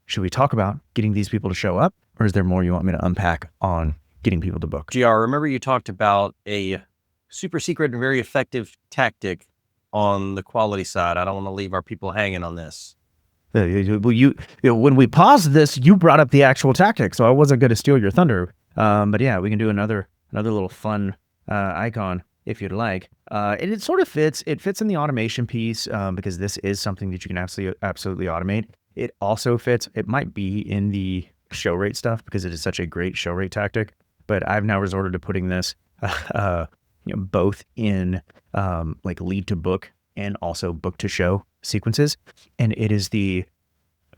should we talk about getting these people to show up, or is there more you want me to unpack on getting people to book? GR, remember you talked about a super secret and very effective tactic on the quality side. I don't want to leave our people hanging on this. Well, when we paused this, you brought up the actual tactic, so I wasn't going to steal your thunder. But yeah, we can do another little fun icon if you'd like. And it sort of fits. It fits in the automation piece because this is something that you can absolutely automate. It also fits. It might be in the show rate stuff because it is such a great show rate tactic. But I've now resorted to putting this both in like lead to book and also book to show sequences. And it is the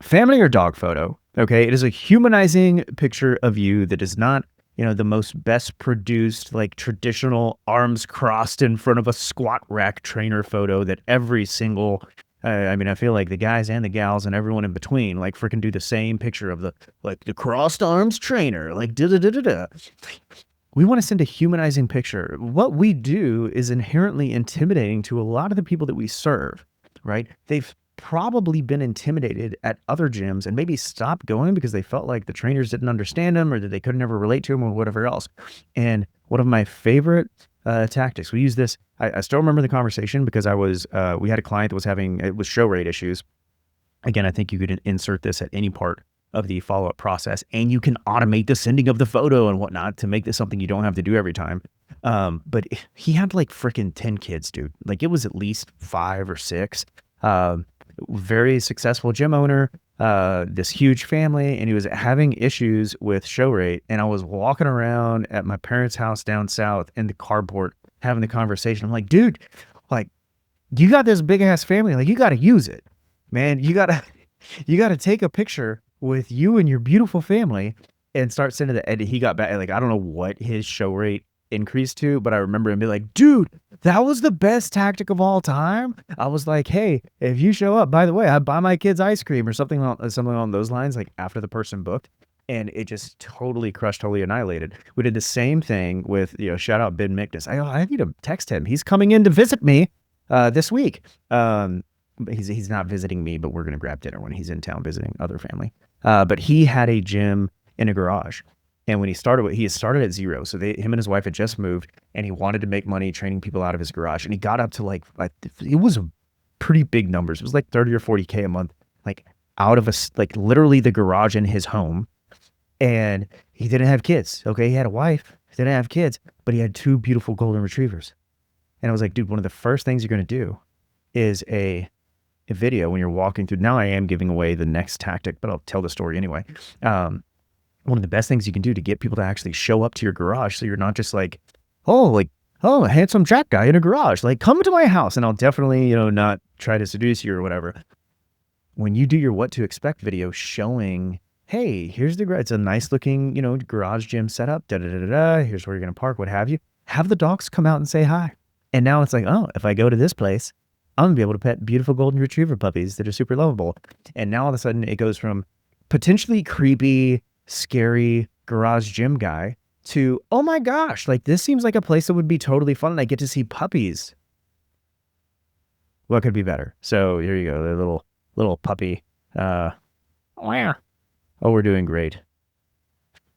family or dog photo. Okay. It is a humanizing picture of you that is not, the most best produced, like traditional arms crossed in front of a squat rack trainer photo that every single, I feel like the guys and the gals and everyone in between, like freaking do the same picture of the crossed arms trainer, like da-da-da-da-da. We want to send a humanizing picture. What we do is inherently intimidating to a lot of the people that we serve, right? They've probably been intimidated at other gyms and maybe stopped going because they felt like the trainers didn't understand them or that they could never relate to them or whatever else. And one of my favorite tactics, we use this. I still remember the conversation because we had a client that was having show rate issues. Again, I think you could insert this at any part of the follow-up process, and you can automate the sending of the photo and whatnot to make this something you don't have to do every time. But he had like freaking 10 kids, dude. Like it was at least 5 or 6. Very successful gym owner, this huge family, and he was having issues with show rate. And I was walking around at my parents' house down south in the carport having the conversation. I'm like, dude, like you got this big ass family, like you got to use it, man. You got to take a picture with you and your beautiful family and start sending the edit. He got back, like, I don't know what his show rate increased to, but I remember him being like, dude, that was the best tactic of all time. I was like, hey, if you show up, by the way, I buy my kids ice cream or something along those lines, like after the person booked. And it just totally crushed, totally annihilated. We did the same thing with, shout out Ben Mickness. I need to text him. He's coming in to visit me this week. he's not visiting me, but we're going to grab dinner when he's in town visiting other family. But he had a gym in a garage. And when he started at zero. So him and his wife had just moved, and he wanted to make money training people out of his garage. And he got up to like it was pretty big numbers. It was like 30 or 40K a month, like out of literally the garage in his home. And he didn't have kids. Okay. He had a wife, he didn't have kids, but he had 2 beautiful golden retrievers. And I was like, dude, one of the first things you're going to do is a video when you're walking through. Now I am giving away the next tactic, but I'll tell the story anyway. One of the best things you can do to get people to actually show up to your garage, so you're not just like, oh, a handsome Jack guy in a garage, like, come to my house, and I'll definitely, not try to seduce you or whatever. When you do your what to expect video showing, hey, here's it's a nice looking, garage gym setup, here's where you're going to park, what have you. Have the dogs come out and say hi. And now it's like, oh, if I go to this place, I'm going to be able to pet beautiful golden retriever puppies that are super lovable. And now all of a sudden it goes from potentially creepy, scary garage gym guy to, oh my gosh, like this seems like a place that would be totally fun and I get to see puppies. What could be better? So here you go, the little puppy. Oh, we're doing great.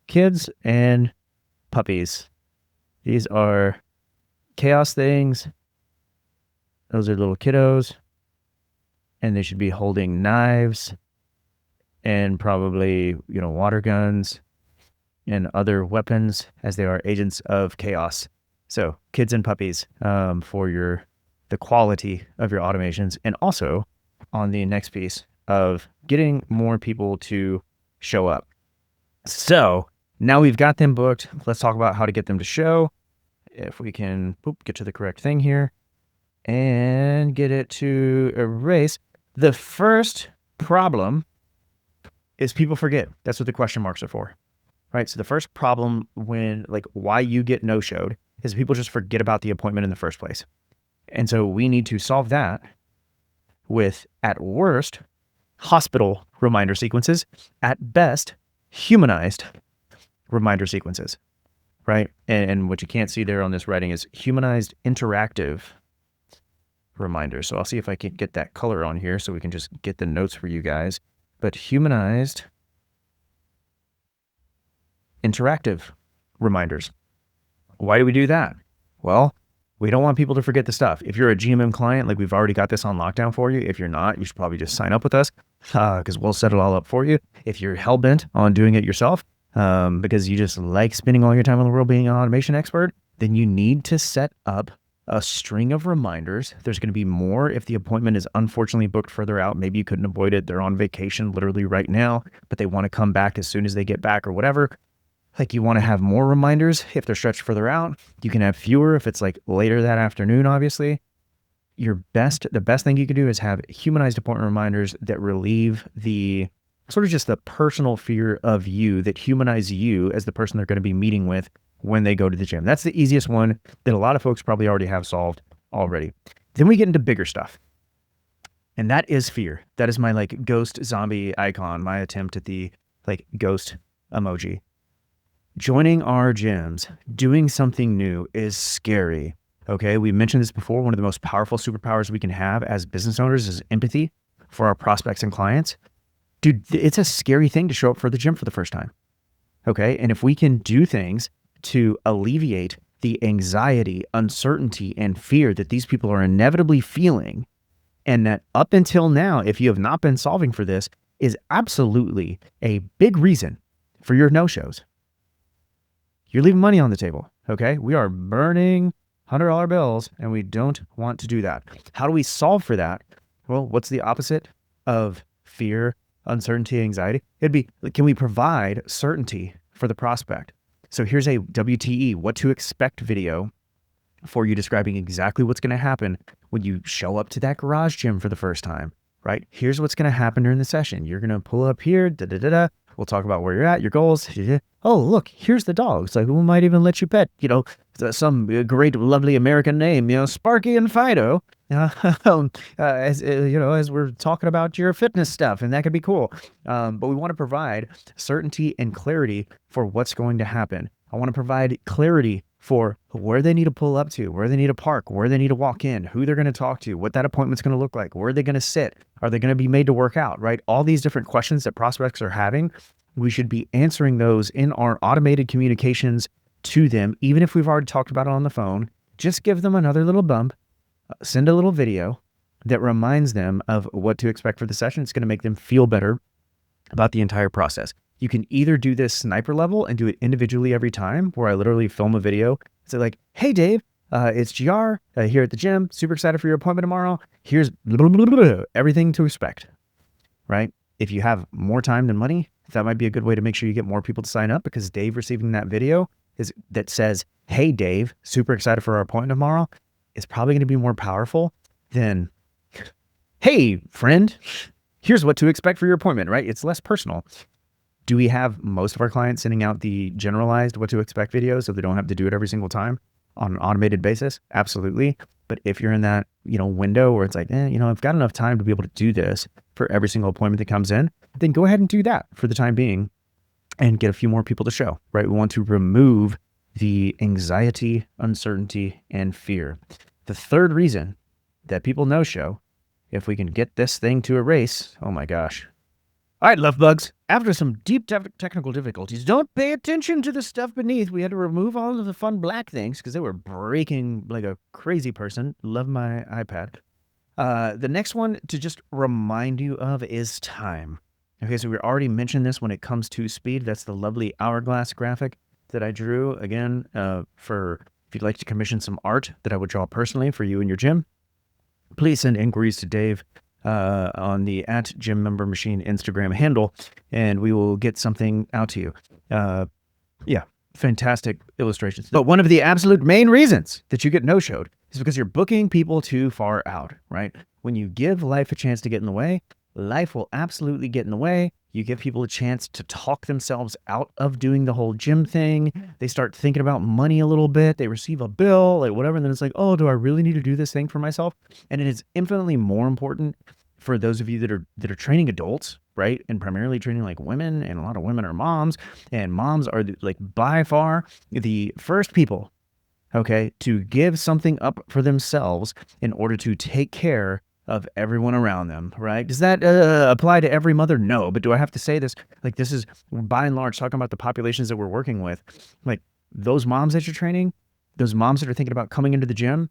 Kids and puppies. These are chaos things. Those are little kiddos. And they should be holding knives and probably, water guns and other weapons, as they are agents of chaos. So kids and puppies for the quality of your automations, and also on the next piece of getting more people to show up. So now we've got them booked. Let's talk about how to get them to show. If we can get to the correct thing here and get it to erase. The first problem is people forget. That's what the question marks are for, right? So the first problem why you get no-showed is people just forget about the appointment in the first place. And so we need to solve that with, at worst, hospital reminder sequences, at best, humanized reminder sequences, right? And what you can't see there on this writing is humanized interactive reminders. So I'll see if I can get that color on here so we can just get the notes for you guys. But humanized interactive reminders. Why do we do that? Well, we don't want people to forget the stuff. If you're a GMM client, we've already got this on lockdown for you. If you're not, you should probably just sign up with us because we'll set it all up for you. If you're hell-bent on doing it yourself because you just like spending all your time in the world being an automation expert, then you need to set up a string of reminders. There's going to be more if the appointment is unfortunately booked further out. Maybe you couldn't avoid it. They're on vacation literally right now, but they want to come back as soon as they get back or whatever. You want to have more reminders if they're stretched further out. You can have fewer if it's later that afternoon, obviously. The best thing you can do is have humanized appointment reminders that relieve the sort of just the personal fear of you, that humanize you as the person they're going to be meeting with when they go to the gym. That's the easiest one that a lot of folks probably already have solved already. Then we get into bigger stuff. And that is fear. That is my ghost zombie icon, my attempt at the ghost emoji. Joining our gyms, doing something new is scary. Okay. We mentioned this before. One of the most powerful superpowers we can have as business owners is empathy for our prospects and clients. Dude, it's a scary thing to show up for the gym for the first time. Okay. And if we can do things to alleviate the anxiety, uncertainty, and fear that these people are inevitably feeling, and that up until now, if you have not been solving for this, is absolutely a big reason for your no-shows. You're leaving money on the table, okay? We are burning $100 bills, and we don't want to do that. How do we solve for that? Well, what's the opposite of fear, uncertainty, anxiety? It'd be, can we provide certainty for the prospect? So here's a WTE, what to expect video for you describing exactly what's going to happen when you show up to that garage gym for the first time, right? Here's what's going to happen during the session. You're going to pull up here, We'll talk about where you're at, your goals. Oh, look, here's the dogs. We might even let you pet, some great, lovely American name, Sparky and Fido, as we're talking about your fitness stuff, and that could be cool. But we want to provide certainty and clarity for what's going to happen. I want to provide clarity for where they need to pull up to, where they need to park, where they need to walk in, who they're going to talk to, what that appointment's going to look like, where are they going to sit, are they going to be made to work out, right? All these different questions that prospects are having, we should be answering those in our automated communications to them, even if we've already talked about it on the phone. Just give them another little bump, send a little video that reminds them of what to expect for the session. It's going to make them feel better about the entire process. You can either do this sniper level and do it individually every time, where I literally film a video. Say like, hey, Dave, it's GR here at the gym. Super excited for your appointment tomorrow. Here's everything to expect, right? If you have more time than money, that might be a good way to make sure you get more people to sign up, because Dave receiving that video that says, hey, Dave, super excited for our appointment tomorrow, is probably going to be more powerful than, hey, friend, here's what to expect for your appointment, right? It's less personal. Do we have most of our clients sending out the generalized what to expect videos so they don't have to do it every single time on an automated basis? Absolutely. But if you're in that, window where it's like, I've got enough time to be able to do this for every single appointment that comes in, then go ahead and do that for the time being and get a few more people to show, right? We want to remove the anxiety, uncertainty, and fear. The third reason that people no-show, if we can get this thing to erase, oh my gosh. All right, love bugs. After some deep technical difficulties, don't pay attention to the stuff beneath. We had to remove all of the fun black things because they were breaking like a crazy person. Love my iPad. The next one to just remind you of is time. Okay, so we already mentioned this when it comes to speed. That's the lovely hourglass graphic that I drew. Again, for if you'd like to commission some art that I would draw personally for you in your gym, please send inquiries to Dave on the @GymMemberMachine Instagram handle, and we will get something out to you. Yeah, fantastic illustrations. But one of the absolute main reasons that you get no-showed is because you're booking people too far out, right? When you give life a chance to get in the way, life will absolutely get in the way. You give people a chance to talk themselves out of doing the whole gym thing. They start thinking about money a little bit. They receive a bill, like whatever. And then it's like, oh, do I really need to do this thing for myself? And it is infinitely more important for those of you that are training adults, right? And primarily training like women, and a lot of women are moms, and moms are like by far the first people, okay, to give something up for themselves in order to take care of everyone around them, right? Does that apply to every mother? No, but do I have to say this? Like, this is by and large talking about the populations that we're working with. Like, those moms that you're training, those moms that are thinking about coming into the gym,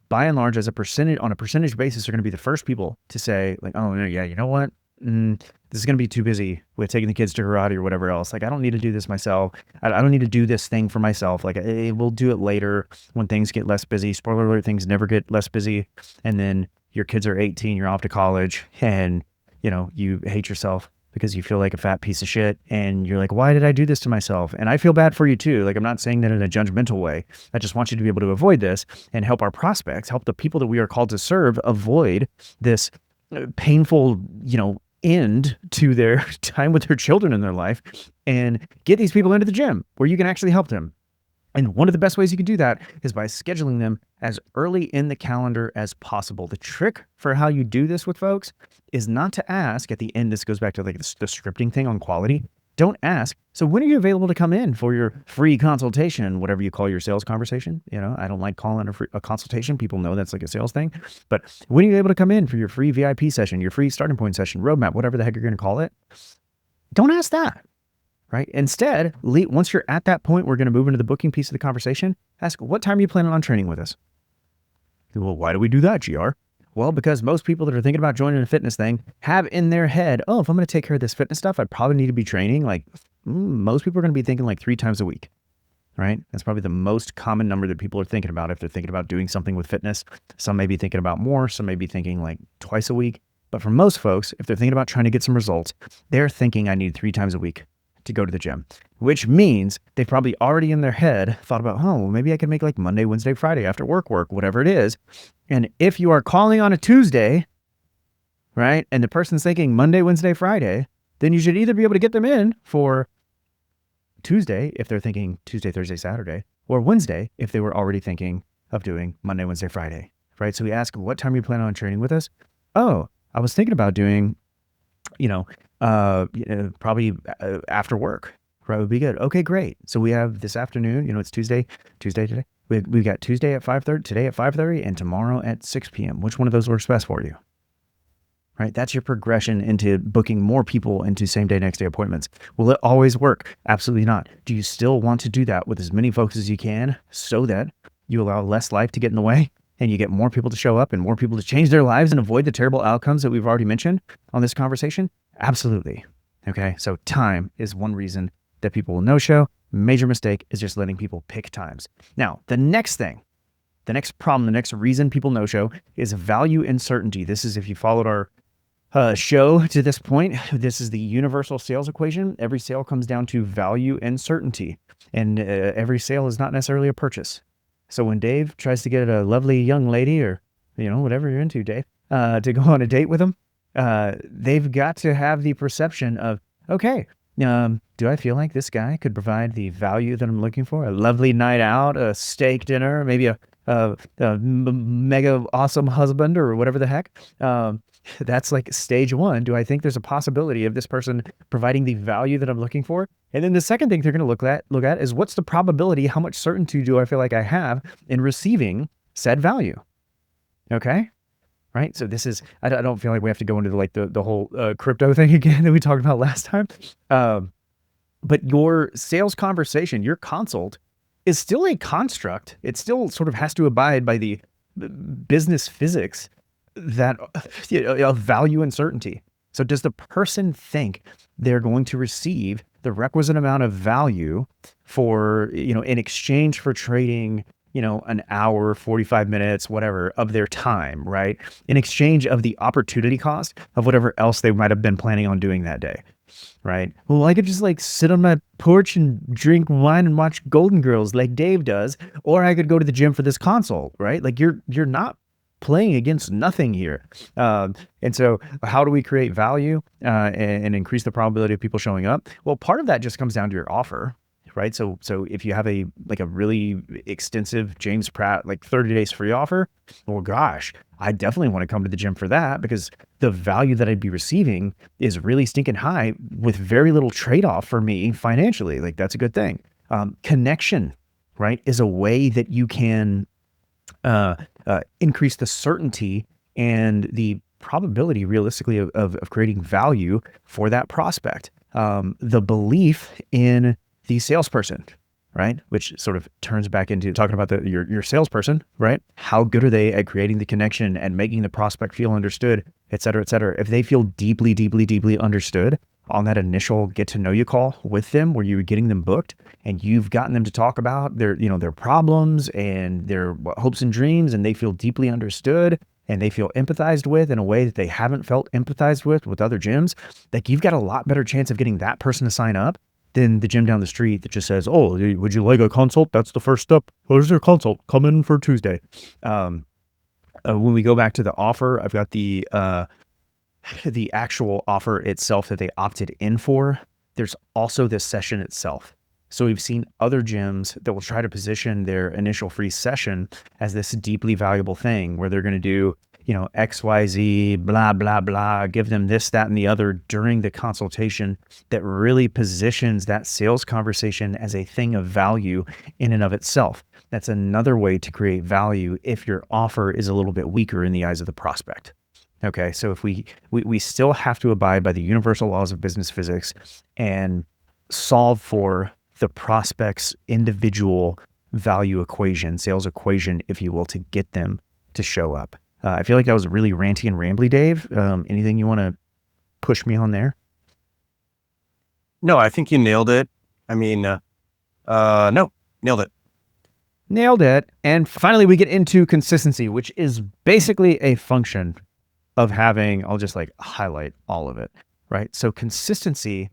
by and large, as a percentage, on a percentage basis, are going to be the first people to say, like, oh, yeah, you know what? This is going to be too busy with taking the kids to karate or whatever else. Like, I don't need to do this myself. I don't need to do this thing for myself. Like, we'll do it later when things get less busy. Spoiler alert, things never get less busy. And then your kids are 18, you're off to college, and, you hate yourself because you feel like a fat piece of shit. And you're like, why did I do this to myself? And I feel bad for you too. Like, I'm not saying that in a judgmental way. I just want you to be able to avoid this and help our prospects, help the people that we are called to serve avoid this painful, end to their time with their children in their life, and get these people into the gym where you can actually help them. And one of the best ways you can do that is by scheduling them as early in the calendar as possible. The trick for how you do this with folks is not to ask at the end. This goes back to like the scripting thing on quality. Don't ask, so when are you available to come in for your free consultation, whatever you call your sales conversation? I don't like calling it a consultation. People know that's like a sales thing. But when are you able to come in for your free VIP session, your free starting point session, roadmap, whatever the heck you're going to call it? Don't ask that. Right? Instead, once you're at that point, we're going to move into the booking piece of the conversation. Ask, what time are you planning on training with us? Well, why do we do that, GR? Well, because most people that are thinking about joining a fitness thing have in their head, oh, if I'm going to take care of this fitness stuff, I probably need to be training. Like, most people are going to be thinking like 3 times a week, right? That's probably the most common number that people are thinking about if they're thinking about doing something with fitness. Some may be thinking about more, some may be thinking like twice a week. But for most folks, if they're thinking about trying to get some results, they're thinking I need 3 times a week to go to the gym, which means they've probably already in their head thought about, oh, well, maybe I can make like Monday, Wednesday, Friday after work, whatever it is. And if you are calling on a Tuesday, right, and the person's thinking Monday, Wednesday, Friday, then you should either be able to get them in for Tuesday if they're thinking Tuesday, Thursday, Saturday, or Wednesday if they were already thinking of doing Monday, Wednesday, Friday, right? So we ask, what time are you planning on training with us? Oh, I was thinking about doing, probably after work, right? Would be good. Okay, great. So we have this afternoon, it's Tuesday today. We've got Tuesday at 5:30, today at 5:30, and tomorrow at 6 p.m. Which one of those works best for you? Right? That's your progression into booking more people into same day, next day appointments. Will it always work? Absolutely not. Do you still want to do that with as many folks as you can so that you allow less life to get in the way and you get more people to show up and more people to change their lives and avoid the terrible outcomes that we've already mentioned on this conversation? Absolutely. Okay. So time is one reason that people will no-show. Major mistake is just letting people pick times. Now, the next problem, the next reason people no-show is value uncertainty. This is, if you followed our show to this point, this is the universal sales equation. Every sale comes down to value and certainty, and every sale is not necessarily a purchase. So when Dave tries to get a lovely young lady, or whatever you're into, Dave, to go on a date with him, they've got to have the perception of, okay, do I feel like this guy could provide the value that I'm looking for? A lovely night out, a steak dinner, maybe a mega awesome husband, or whatever the heck. That's like stage one. Do I think there's a possibility of this person providing the value that I'm looking for? And then the second thing they're going to look at is, what's the probability? How much certainty do I feel like I have in receiving said value? Okay. Right. So this is, I don't feel like we have to go into the whole crypto thing again that we talked about last time. But your sales conversation, your consult, is still a construct. It still sort of has to abide by the business physics that of value and certainty. So does the person think they're going to receive the requisite amount of value for, in exchange for trading, an hour, 45 minutes, whatever, of their time, right? In exchange of the opportunity cost of whatever else they might have been planning on doing that day, right? Well, I could just sit on my porch and drink wine and watch Golden Girls like Dave does, or I could go to the gym for this consult, right? Like you're not playing against nothing here. And so how do we create value and increase the probability of people showing up? Well, part of that just comes down to your offer, right? So if you have a really extensive James Pratt 30 days free offer, well, gosh, I definitely want to come to the gym for that, because the value that I'd be receiving is really stinking high with very little trade-off for me financially. That's a good thing. Connection, right, is a way that you can increase the certainty and the probability realistically of creating value for that prospect. The belief in the salesperson, right? Which sort of turns back into talking about your salesperson, right? How good are they at creating the connection and making the prospect feel understood, et cetera, et cetera. If they feel deeply, deeply, deeply understood on that initial get to know you call with them, where you're getting them booked and you've gotten them to talk about their problems and their hopes and dreams, and they feel deeply understood and they feel empathized with in a way that they haven't felt empathized with other gyms, you've got a lot better chance of getting that person to sign up than the gym down the street that just says, oh, would you like a consult? That's the first step. Where's your consult? Come in for Tuesday. When we go back to the offer, I've got the actual offer itself that they opted in for. There's also this session itself. So we've seen other gyms that will try to position their initial free session as this deeply valuable thing where they're going to do, XYZ, blah, blah, blah, give them this, that, and the other during the consultation that really positions that sales conversation as a thing of value in and of itself. That's another way to create value if your offer is a little bit weaker in the eyes of the prospect. Okay, so if we still have to abide by the universal laws of business physics and solve for the prospect's individual value equation, sales equation, if you will, to get them to show up. I feel like that was really ranty and rambly, Dave. Anything you want to push me on there? No, I think you nailed it. I mean, no, nailed it. Nailed it. And finally, we get into consistency, which is basically a function of having, I'll just highlight all of it, right? So consistency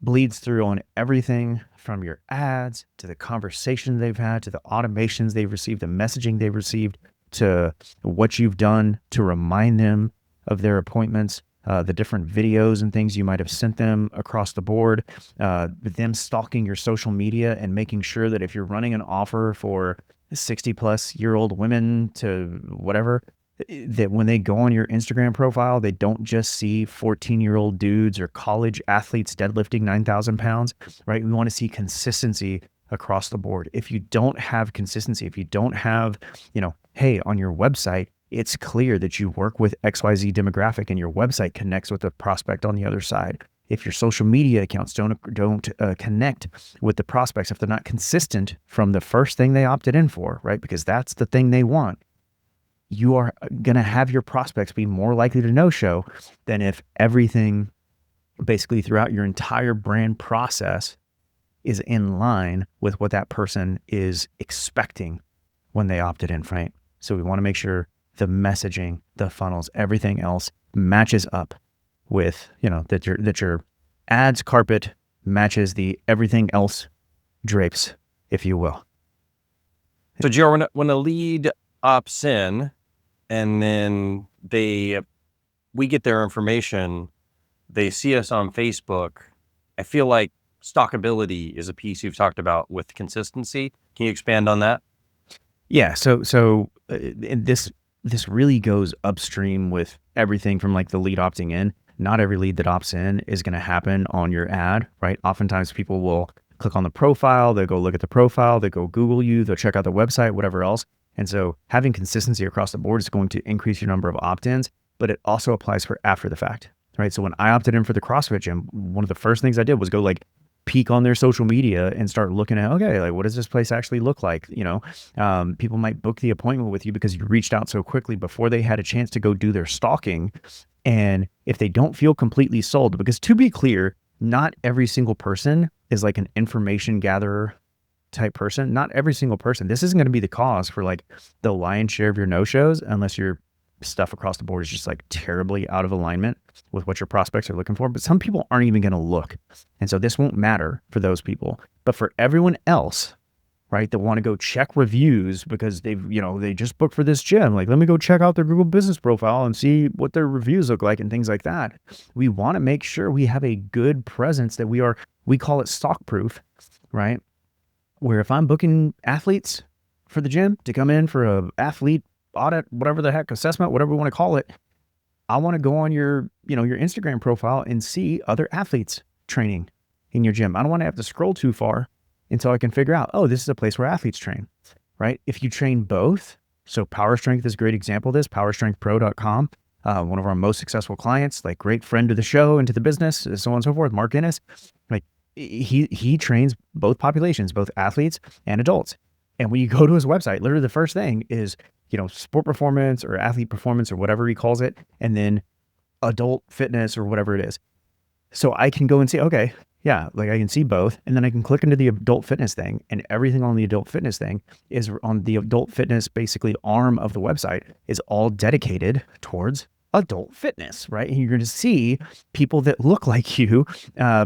bleeds through on everything from your ads to the conversation they've had, to the automations they've received, the messaging they've received, to what you've done to remind them of their appointments, the different videos and things you might have sent them across the board, them stalking your social media and making sure that if you're running an offer for 60+ year old women to whatever, that when they go on your Instagram profile, they don't just see 14-year-old dudes or college athletes deadlifting 9,000 pounds, right? We want to see consistency across the board. If you don't have consistency, if you don't have, hey, on your website, it's clear that you work with XYZ demographic and your website connects with the prospect on the other side. If your social media accounts don't connect with the prospects, if they're not consistent from the first thing they opted in for, right? Because that's the thing they want. You are going to have your prospects be more likely to no-show than if everything basically throughout your entire brand process is in line with what that person is expecting when they opted in, right? So we want to make sure the messaging, the funnels, everything else matches up with, that your ads carpet matches the everything else drapes, if you will. So GR, when a lead opts in and then we get their information, they see us on Facebook, I feel like stalkability is a piece you've talked about with consistency. Can you expand on that? Yeah. So this really goes upstream with everything from like the lead opting in. Not every lead that opts in is going to happen on your ad, right? Oftentimes people will click on the profile, they'll go look at the profile, they go Google you, they'll check out the website, whatever else. And so having consistency across the board is going to increase your number of opt-ins, but it also applies for after the fact, right? So when I opted in for the CrossFit gym, one of the first things I did was go like peek on their social media and start looking at, okay, like what does this place actually look like? People might book the appointment with you because you reached out so quickly before they had a chance to go do their stalking. And if they don't feel completely sold, because to be clear, not every single person is like an information gatherer type person. Not every single person. This isn't going to be the cause for like the lion's share of your no-shows unless your stuff across the board is just like terribly out of alignment with what your prospects are looking for. But some people aren't even going to look. And so this won't matter for those people. But for everyone else, right, that want to go check reviews because they just booked for this gym. Like, let me go check out their Google business profile and see what their reviews look like and things like that. We want to make sure we have a good presence that we call it stock proof, right? Where if I'm booking athletes for the gym to come in for a athlete audit, whatever the heck, assessment, whatever we want to call it, I want to go on your Instagram profile and see other athletes training in your gym. I don't want to have to scroll too far until I can figure out, oh, this is a place where athletes train, right? If you train both, so Power Strength is a great example of this, powerstrengthpro.com, one of our most successful clients, like great friend to the show and to the business, so on and so forth, Mark Innes, like he trains both populations, both athletes and adults. And when you go to his website, literally the first thing is, sport performance or athlete performance or whatever he calls it, and then adult fitness or whatever it is. So I can go and see, okay, yeah, like I can see both. And then I can click into the adult fitness thing, and everything on the adult fitness thing is on the adult fitness, basically arm of the website is all dedicated towards adult fitness, right? And you're going to see people that look like you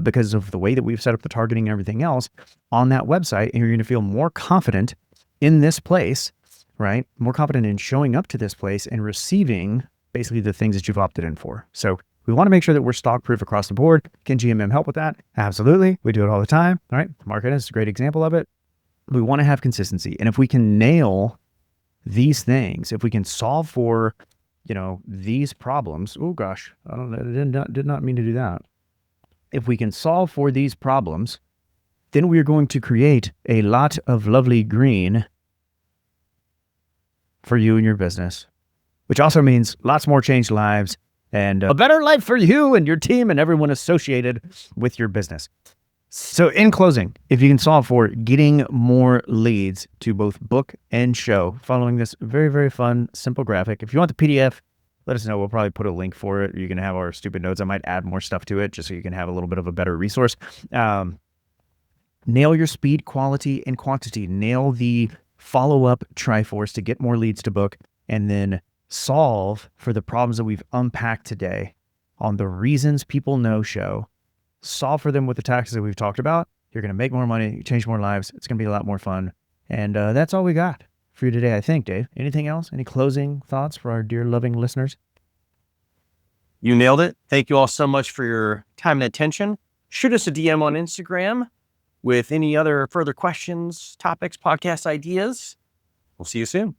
because of the way that we've set up the targeting and everything else on that website. And you're going to feel more confident in this place, right? More confident in showing up to this place and receiving basically the things that you've opted in for. So we want to make sure that we're stock proof across the board. Can GMM help with that? Absolutely. We do it all the time. All right. Market is a great example of it. We want to have consistency. And if we can nail these things, if we can solve for, these problems, oh gosh, I did not mean to do that. If we can solve for these problems, then we are going to create a lot of lovely green for you and your business, which also means lots more changed lives and a better life for you and your team and everyone associated with your business. So in closing, if you can solve for getting more leads to both book and show following this very, very fun, simple graphic, if you want the PDF, let us know. We'll probably put a link for it. You can have our stupid notes. I might add more stuff to it just so you can have a little bit of a better resource. Nail your speed, quality, and quantity. Nail the follow-up Triforce to get more leads to book, and then solve for the problems that we've unpacked today on the reasons people no-show. Solve for them with the tactics that we've talked about. You're going to make more money, change more lives. It's going to be a lot more fun. And that's all we got for you today, I think, Dave. Anything else? Any closing thoughts for our dear loving listeners? You nailed it. Thank you all so much for your time and attention. Shoot us a DM on Instagram with any other further questions, topics, podcast ideas. We'll see you soon.